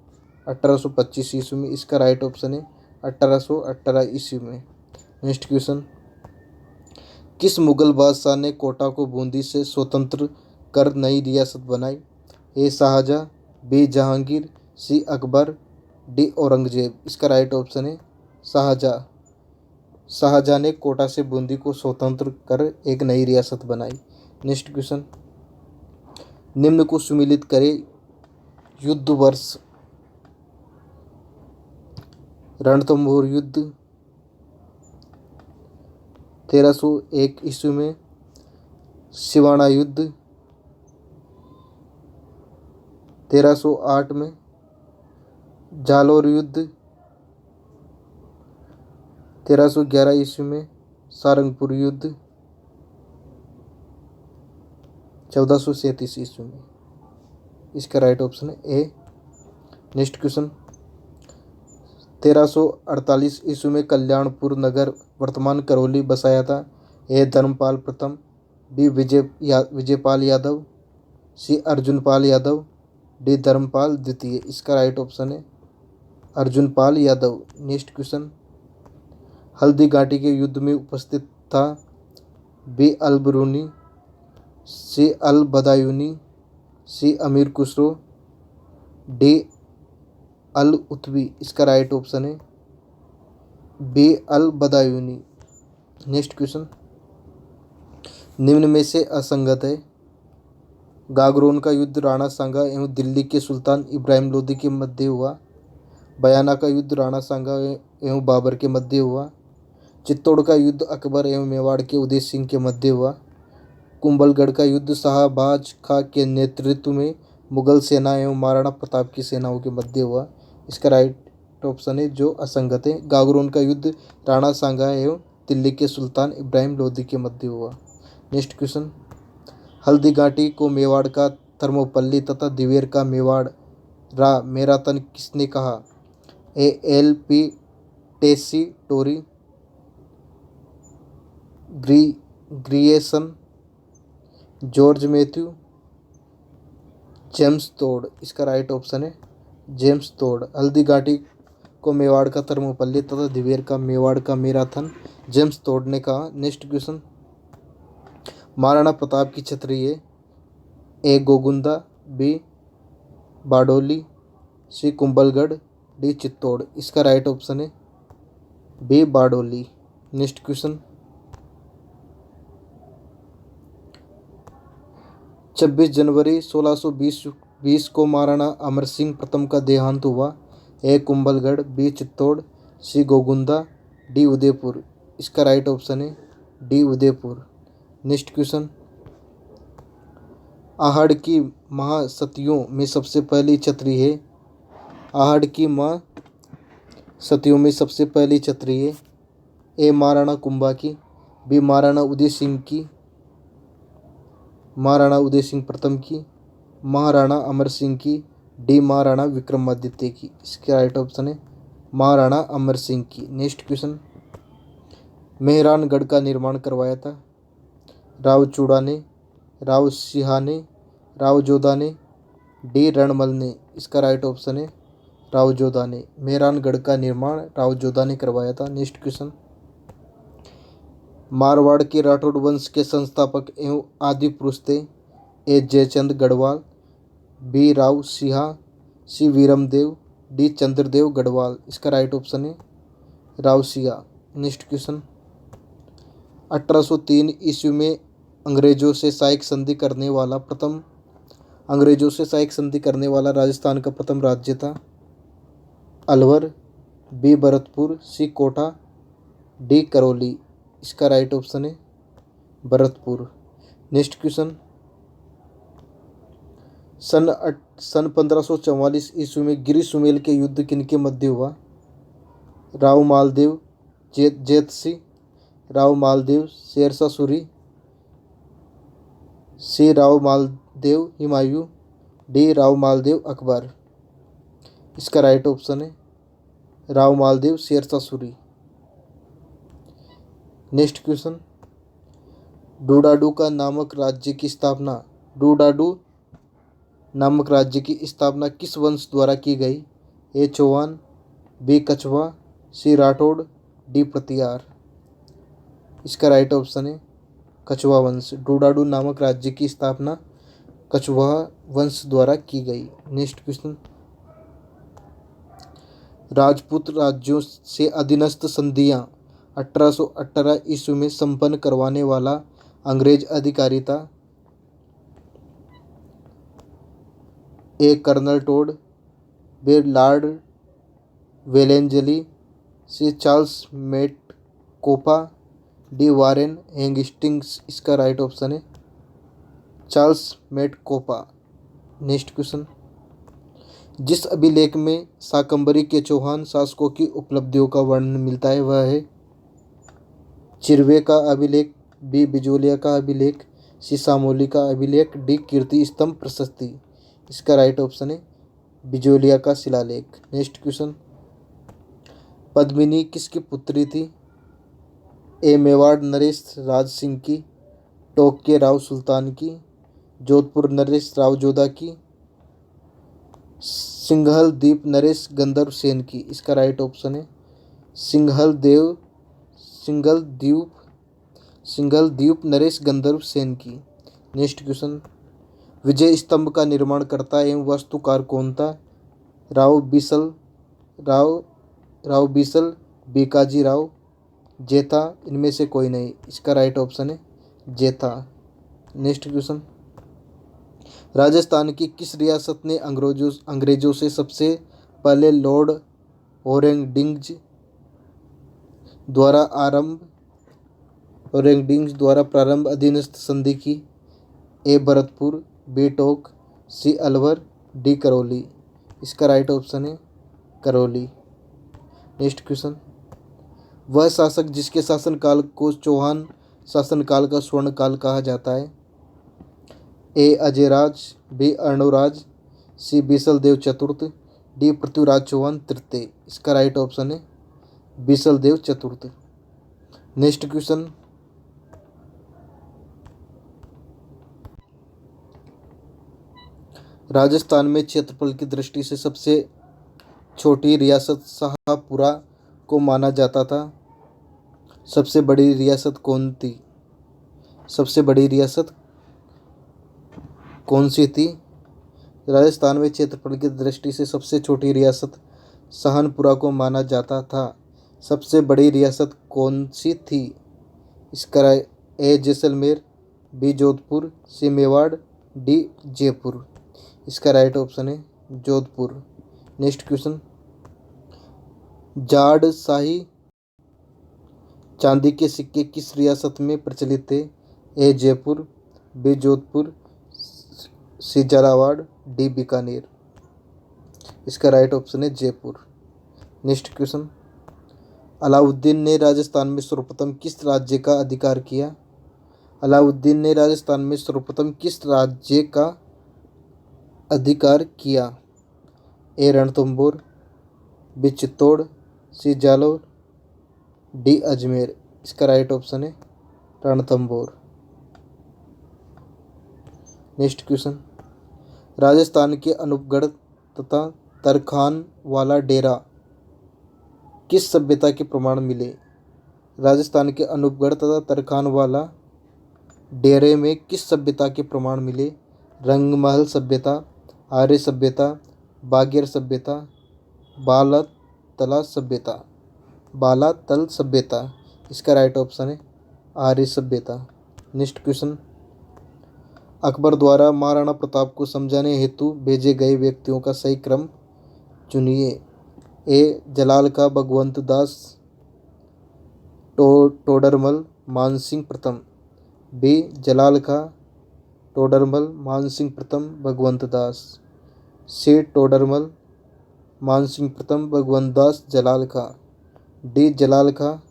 1825 ईस्वी में। इसका राइट ऑप्शन है 1818 ईस्वी में। नेक्स्ट क्वेश्चन, किस मुगल बादशाह ने कोटा को बूंदी से स्वतंत्र कर नई रियासत बनाई। ए शाहजहाँ, बी जहांगीर, सी अकबर, डी औरंगजेब। इसका राइट ऑप्शन है शाहजहाँ। शाहजहाँ ने कोटा से बूंदी को स्वतंत्र कर एक नई रियासत बनाई। नेक्स्ट क्वेश्चन, निम्न को सुमिलित करें। युद्ध वर्ष, रणथंभौर युद्ध 1301 ईस्वी में, सिवाना युद्ध 1308 में, जालोर युद्ध 1311 ईस्वी में, सारंगपुर युद्ध 1437 ईस्वी में। इसका राइट ऑप्शन है ए। नेक्स्ट क्वेश्चन, 1348 ईस्वी में कल्याणपुर नगर वर्तमान करौली बसाया था। ए धर्मपाल प्रथम, बी विजयपाल यादव, सी अर्जुनपाल यादव, डी धर्मपाल द्वितीय। इसका राइट ऑप्शन है अर्जुनपाल यादव। नेक्स्ट क्वेश्चन, हल्दी घाटी के युद्ध में उपस्थित था। बी अल बरूनी, सी अल बदायूनी, सी अमीर खुसरो, डी अल उतवी। इसका राइट ऑप्शन है B L Badayuni. Next question, निम्न में से असंगत है। गागरोन का युद्ध राणा सांगा एवं दिल्ली के सुल्तान इब्राहिम लोदी के मध्य हुआ। बयाना का युद्ध राणा सांगा एवं बाबर के मध्य हुआ। चित्तौड़ का युद्ध अकबर एवं मेवाड़ के उदय सिंह के मध्य हुआ। कुंभलगढ़ का युद्ध शाहबाज खां के नेतृत्व में मुगल सेना एवं महाराणा प्रताप की सेनाओं के मध्य हुआ। इसका राइट ऑप्शन है जो असंगत है, गागरोन का युद्ध राणा सांगा एवं दिल्ली के सुल्तान इब्राहिम लोदी के मध्य हुआ। नेक्स्ट क्वेश्चन, हल्दी घाटी को मेवाड़ का थर्मोपल्ली तथा दिवेर का मेवाड़ रा मेरा तन किसने कहा। A L P Tessitori, Grierson, George Matthew, James Tod. इसका राइट ऑप्शन है जेम्स टोड। हल्दी घाटी को मेवाड़ का थर्मोपल्ली तथा दिवेर का मेवाड़ का मैराथन जेम्स तोड़ ने कहा। नेक्स्ट क्वेश्चन, महाराणा प्रताप की छतरी है ए गोगुंदा, बी बारडोली, सी कुंभलगढ़, डी चित्तौड़। इसका राइट ऑप्शन है बी बारडोली। नेक्स्ट क्वेश्चन, 26 जनवरी 1620 को महाराणा अमर सिंह प्रथम का देहांत हुआ। ए कुंभलगढ़, बी चित्तौड़, सी गोगुंदा, डी उदयपुर। इसका राइट ऑप्शन है D Udaipur. Next question, Ahar की महासतियों में सबसे पहली छतरी है। आहड़ की महासतियों में सबसे पहली छतरी है ए महाराणा कुंभा की, बी महाराणा उदय सिंह की, महाराणा उदय सिंह प्रथम की, महाराणा अमर सिंह की, डी महाराणा विक्रमादित्य की। इसका राइट ऑप्शन है महाराणा अमर सिंह की। नेक्स्ट क्वेश्चन, मेहरानगढ़ का निर्माण करवाया था। राव चूड़ा ने, राव सिंहा ने, राव जोधा ने, डी रणमल ने। इसका राइट ऑप्शन है राव जोधा ने। मेहरानगढ़ का निर्माण राव जोधा ने करवाया था। नेक्स्ट क्वेश्चन, मारवाड़ के राठौड़ वंश के संस्थापक एवं आदि पुरुष थे। ए जयचंद गढ़वाल, बी राव सिंहा, सी वीरमदेव, डी चंद्रदेव गढ़वाल। इसका राइट ऑप्शन है राव सिंहा। नेक्स्ट क्वेश्चन, 1803 ईस्वी में अंग्रेजों से सहायक संधि करने वाला राजस्थान का प्रथम राज्य था। अलवर, बी भरतपुर, सी कोटा, डी करौली। इसका राइट ऑप्शन है भरतपुर। नेक्स्ट क्वेश्चन, सन 1544 ईस्वी में गिरी सुमेल के युद्ध किनके मध्य हुआ। राव मालदेव जेतसी, राव मालदेव शेरशाह सूरी, सी राव मालदेव हुमायूं, डी राव मालदेव अकबर। इसका राइट ऑप्शन है राव मालदेव शेरशाह सूरी। नेक्स्ट क्वेश्चन, डूडाडू नामक राज्य की स्थापना किस वंश द्वारा की गई। ए चौहान, बी कछवा, सी राठौड़, डी प्रतिहार। इसका राइट ऑप्शन है कछवा वंश। डूडाडू नामक राज्य की स्थापना कछवा वंश द्वारा की गई। नेक्स्ट क्वेश्चन, राजपूत राज्यों से अधीनस्थ संधियां 1818 ईस्वी में संपन्न करवाने वाला अंग्रेज अधिकारी था। A colonel Tod, B lord Wellesley, C Charles Metcalfe, D Warren Hastings. इसका राइट ऑप्शन है चार्ल्स मेटकोपा। नेक्स्ट क्वेश्चन, जिस अभिलेख में शाकंभरी के चौहान शासकों की उपलब्धियों का वर्णन मिलता है वह है। चिरवे का अभिलेख, बी बिजोलिया का अभिलेख, सी सामोली का अभिलेख, डी कीर्ति स्तंभ प्रशस्ति। इसका राइट ऑप्शन है बिजोलिया का शिलालेख। नेक्स्ट क्वेश्चन, पद्मिनी किसकी पुत्री थी। ए मेवाड़ नरेश राज सिंह की, टोंक के राव सुल्तान की, जोधपुर नरेश राव जोधा की, सिंघल द्वीप नरेश गंधर्व सेन की। इसका राइट ऑप्शन है सिंघल द्वीप नरेश गंधर्व सेन की। नेक्स्ट क्वेश्चन, विजय स्तंभ का निर्माण करता एवं वास्तुकार कौन था। राव बीसल, बीकाजी राव, जेथा। इनमें से कोई नहीं। इसका राइट ऑप्शन है जेथा। नेक्स्ट क्वेश्चन, राजस्थान की किस रियासत ने अंग्रेजों से सबसे पहले लॉर्ड ओरेंगडिंग्ज द्वारा प्रारंभ अधीनस्थ संधि की। ए भरतपुर, बी टोंक, सी अलवर, डी करौली। इसका राइट ऑप्शन है करौली। नेक्स्ट क्वेश्चन, वह शासक जिसके शासनकाल को चौहान शासनकाल का स्वर्ण काल कहा जाता है। ए अजयराज, बी अर्णोराज, सी बीसल देव चतुर्थ, डी पृथ्वीराज चौहान तृतीय। इसका राइट ऑप्शन है बीसल देव चतुर्थ। नेक्स्ट क्वेश्चन, राजस्थान में क्षेत्रफल की दृष्टि से सबसे छोटी रियासत शाहपुरा को माना जाता था। सबसे बड़ी रियासत कौन थी? सबसे बड़ी रियासत कौन सी थी? राजस्थान में क्षेत्रफल की दृष्टि से सबसे छोटी रियासत सहारनपुरा को माना जाता था। सबसे बड़ी रियासत कौन सी थी? इसका ए जैसलमेर, बी जोधपुर, सी मेवाड़, डी जयपुर। इसका राइट ऑप्शन है जोधपुर। नेक्स्ट क्वेश्चन, जाड़ शाही चांदी के सिक्के किस रियासत में प्रचलित थे? ए जयपुर, बी जोधपुर, सी झालावाड़, डी बीकानेर। इसका राइट ऑप्शन है जयपुर। नेक्स्ट क्वेश्चन, अलाउद्दीन ने राजस्थान में सर्वप्रथम किस राज्य का अधिकार किया? अलाउद्दीन ने राजस्थान में सर्वप्रथम किस राज्य का अधिकार किया? ए रणथंभौर, बी चित्तौड़, सी जालौर, डी अजमेर। इसका राइट ऑप्शन है रणथंभौर। नेक्स्ट क्वेश्चन, राजस्थान के अनूपगढ़ तथा तरखान वाला डेरा किस सभ्यता के प्रमाण मिले? राजस्थान के अनूपगढ़ तथा तरखान वाला डेरे में किस सभ्यता के प्रमाण मिले? रंगमहल सभ्यता, आर्य सभ्यता, बागेर सभ्यता, बालातला सभ्यता। बालातल सभ्यता। इसका राइट ऑप्शन है आर्य सभ्यता। नेक्स्ट क्वेश्चन, अकबर द्वारा महाराणा प्रताप को समझाने हेतु भेजे गए व्यक्तियों का सही क्रम चुनिए। ए जलाल का भगवंत दास टोडरमल मानसिंह प्रथम, बी जलाल का टोडरमल मानसिंह प्रथम भगवंत दास, सी टोडरमल मानसिंह प्रथम भगवंत दास जलाल का, डी जलाल का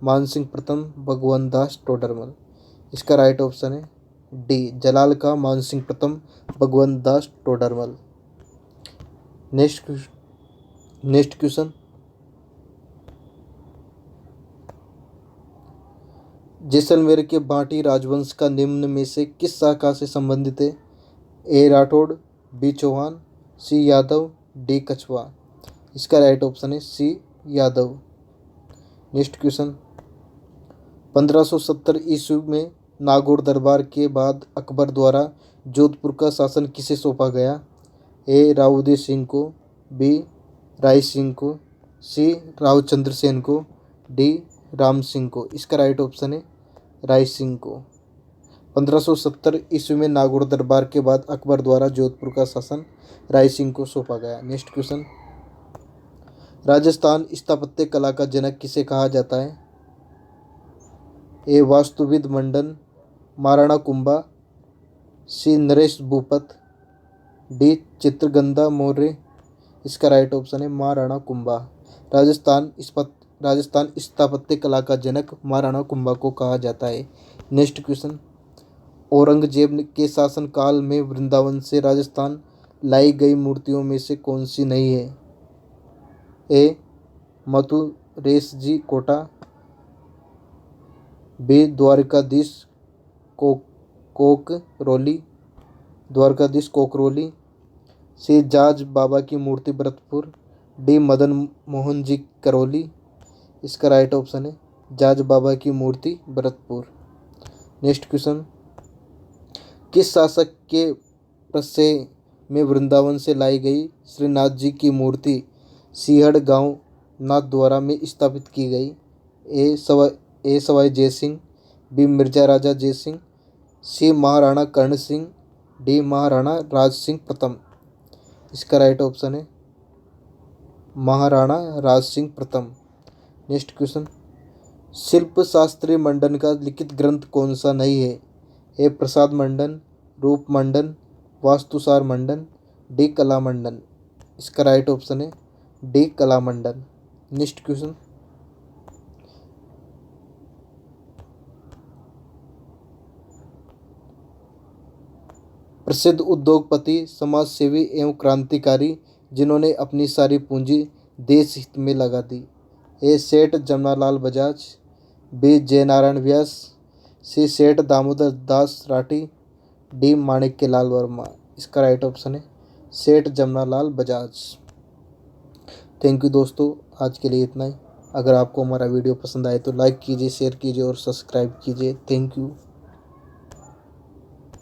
मानसिंह प्रथम भगवंत दास टोडरमल। इसका राइट ऑप्शन है डी जलाल का मानसिंह प्रथम भगवंत दास टोडरमल। नेक्स्ट क्वेश्चन, जैसलमेर के बाटी राजवंश का निम्न में से किस शाखा से संबंधित है? ए राठौड़, बी चौहान, सी यादव, डी कछवा। इसका राइट ऑप्शन है सी यादव। नेक्स्ट क्वेश्चन, 1570 ईस्वी में नागौर दरबार के बाद अकबर द्वारा जोधपुर का शासन किसे सौंपा गया? ए रावउदय सिंह को, बी राय सिंह को, सी रावचंद्र सेन को, डी राम सिंह को। इसका राइट ऑप्शन है राय सिंह को। 1570 ईस्वी में नागौर दरबार के बाद अकबर द्वारा जोधपुर का शासन राय सिंह को सौंपा गया। नेक्स्ट क्वेश्चन, राजस्थान स्थापत्य कला का जनक किसे कहा जाता है? ए वास्तुविद मंडन, महाराणा कुंभा, सी नरेश भूपत, डी चित्रगंधा मौर्य। इसका राइट ऑप्शन है महाराणा कुंभा। राजस्थान स्थापत्य कला का जनक महाराणा कुंभा को कहा जाता है। नेक्स्ट क्वेश्चन, औरंगजेब के शासनकाल में वृंदावन से राजस्थान लाई गई मूर्तियों में से कौन सी नहीं है? ए मथुरेश जी कोटा, बी द्वारकाधीश कोकरोली, सी जाज बाबा की मूर्ति भरतपुर, डी मदन मोहन जी करौली। इसका राइट ऑप्शन है जाज बाबा की मूर्ति भरतपुर। नेक्स्ट क्वेश्चन, किस शासक के प्रत्यय में वृंदावन से लाई गई श्रीनाथ जी की मूर्ति सिहड़ गांव नाथद्वारा में स्थापित की गई? ए सवाई जयसिंह, बी मिर्जा राजा जयसिंह, सी महाराणा कर्ण सिंह, डी महाराणा राज सिंह प्रथम। इसका राइट ऑप्शन है महाराणा राज सिंह प्रथम। नेक्स्ट क्वेश्चन, शिल्प शास्त्री मंडन का लिखित ग्रंथ कौन सा नहीं है? ए प्रसाद मंडन, रूप मंडन, वास्तुसार मंडन, डी कला मंडन। इसका राइट ऑप्शन है डी कला मंडन। नेक्स्ट क्वेश्चन, प्रसिद्ध उद्योगपति, समाजसेवी एवं क्रांतिकारी जिन्होंने अपनी सारी पूंजी देश हित में लगा दी? ए सेठ जमनालाल बजाज, बी जयनारायण व्यास, सी सेठ दामोदर दास राठी, डी माणिक्यलाल वर्मा। इसका राइट ऑप्शन है सेठ जमनालाल बजाज। थैंक यू दोस्तों, आज के लिए इतना ही। अगर आपको हमारा वीडियो पसंद आए तो लाइक कीजिए, शेयर कीजिए और सब्सक्राइब कीजिए। Thank you.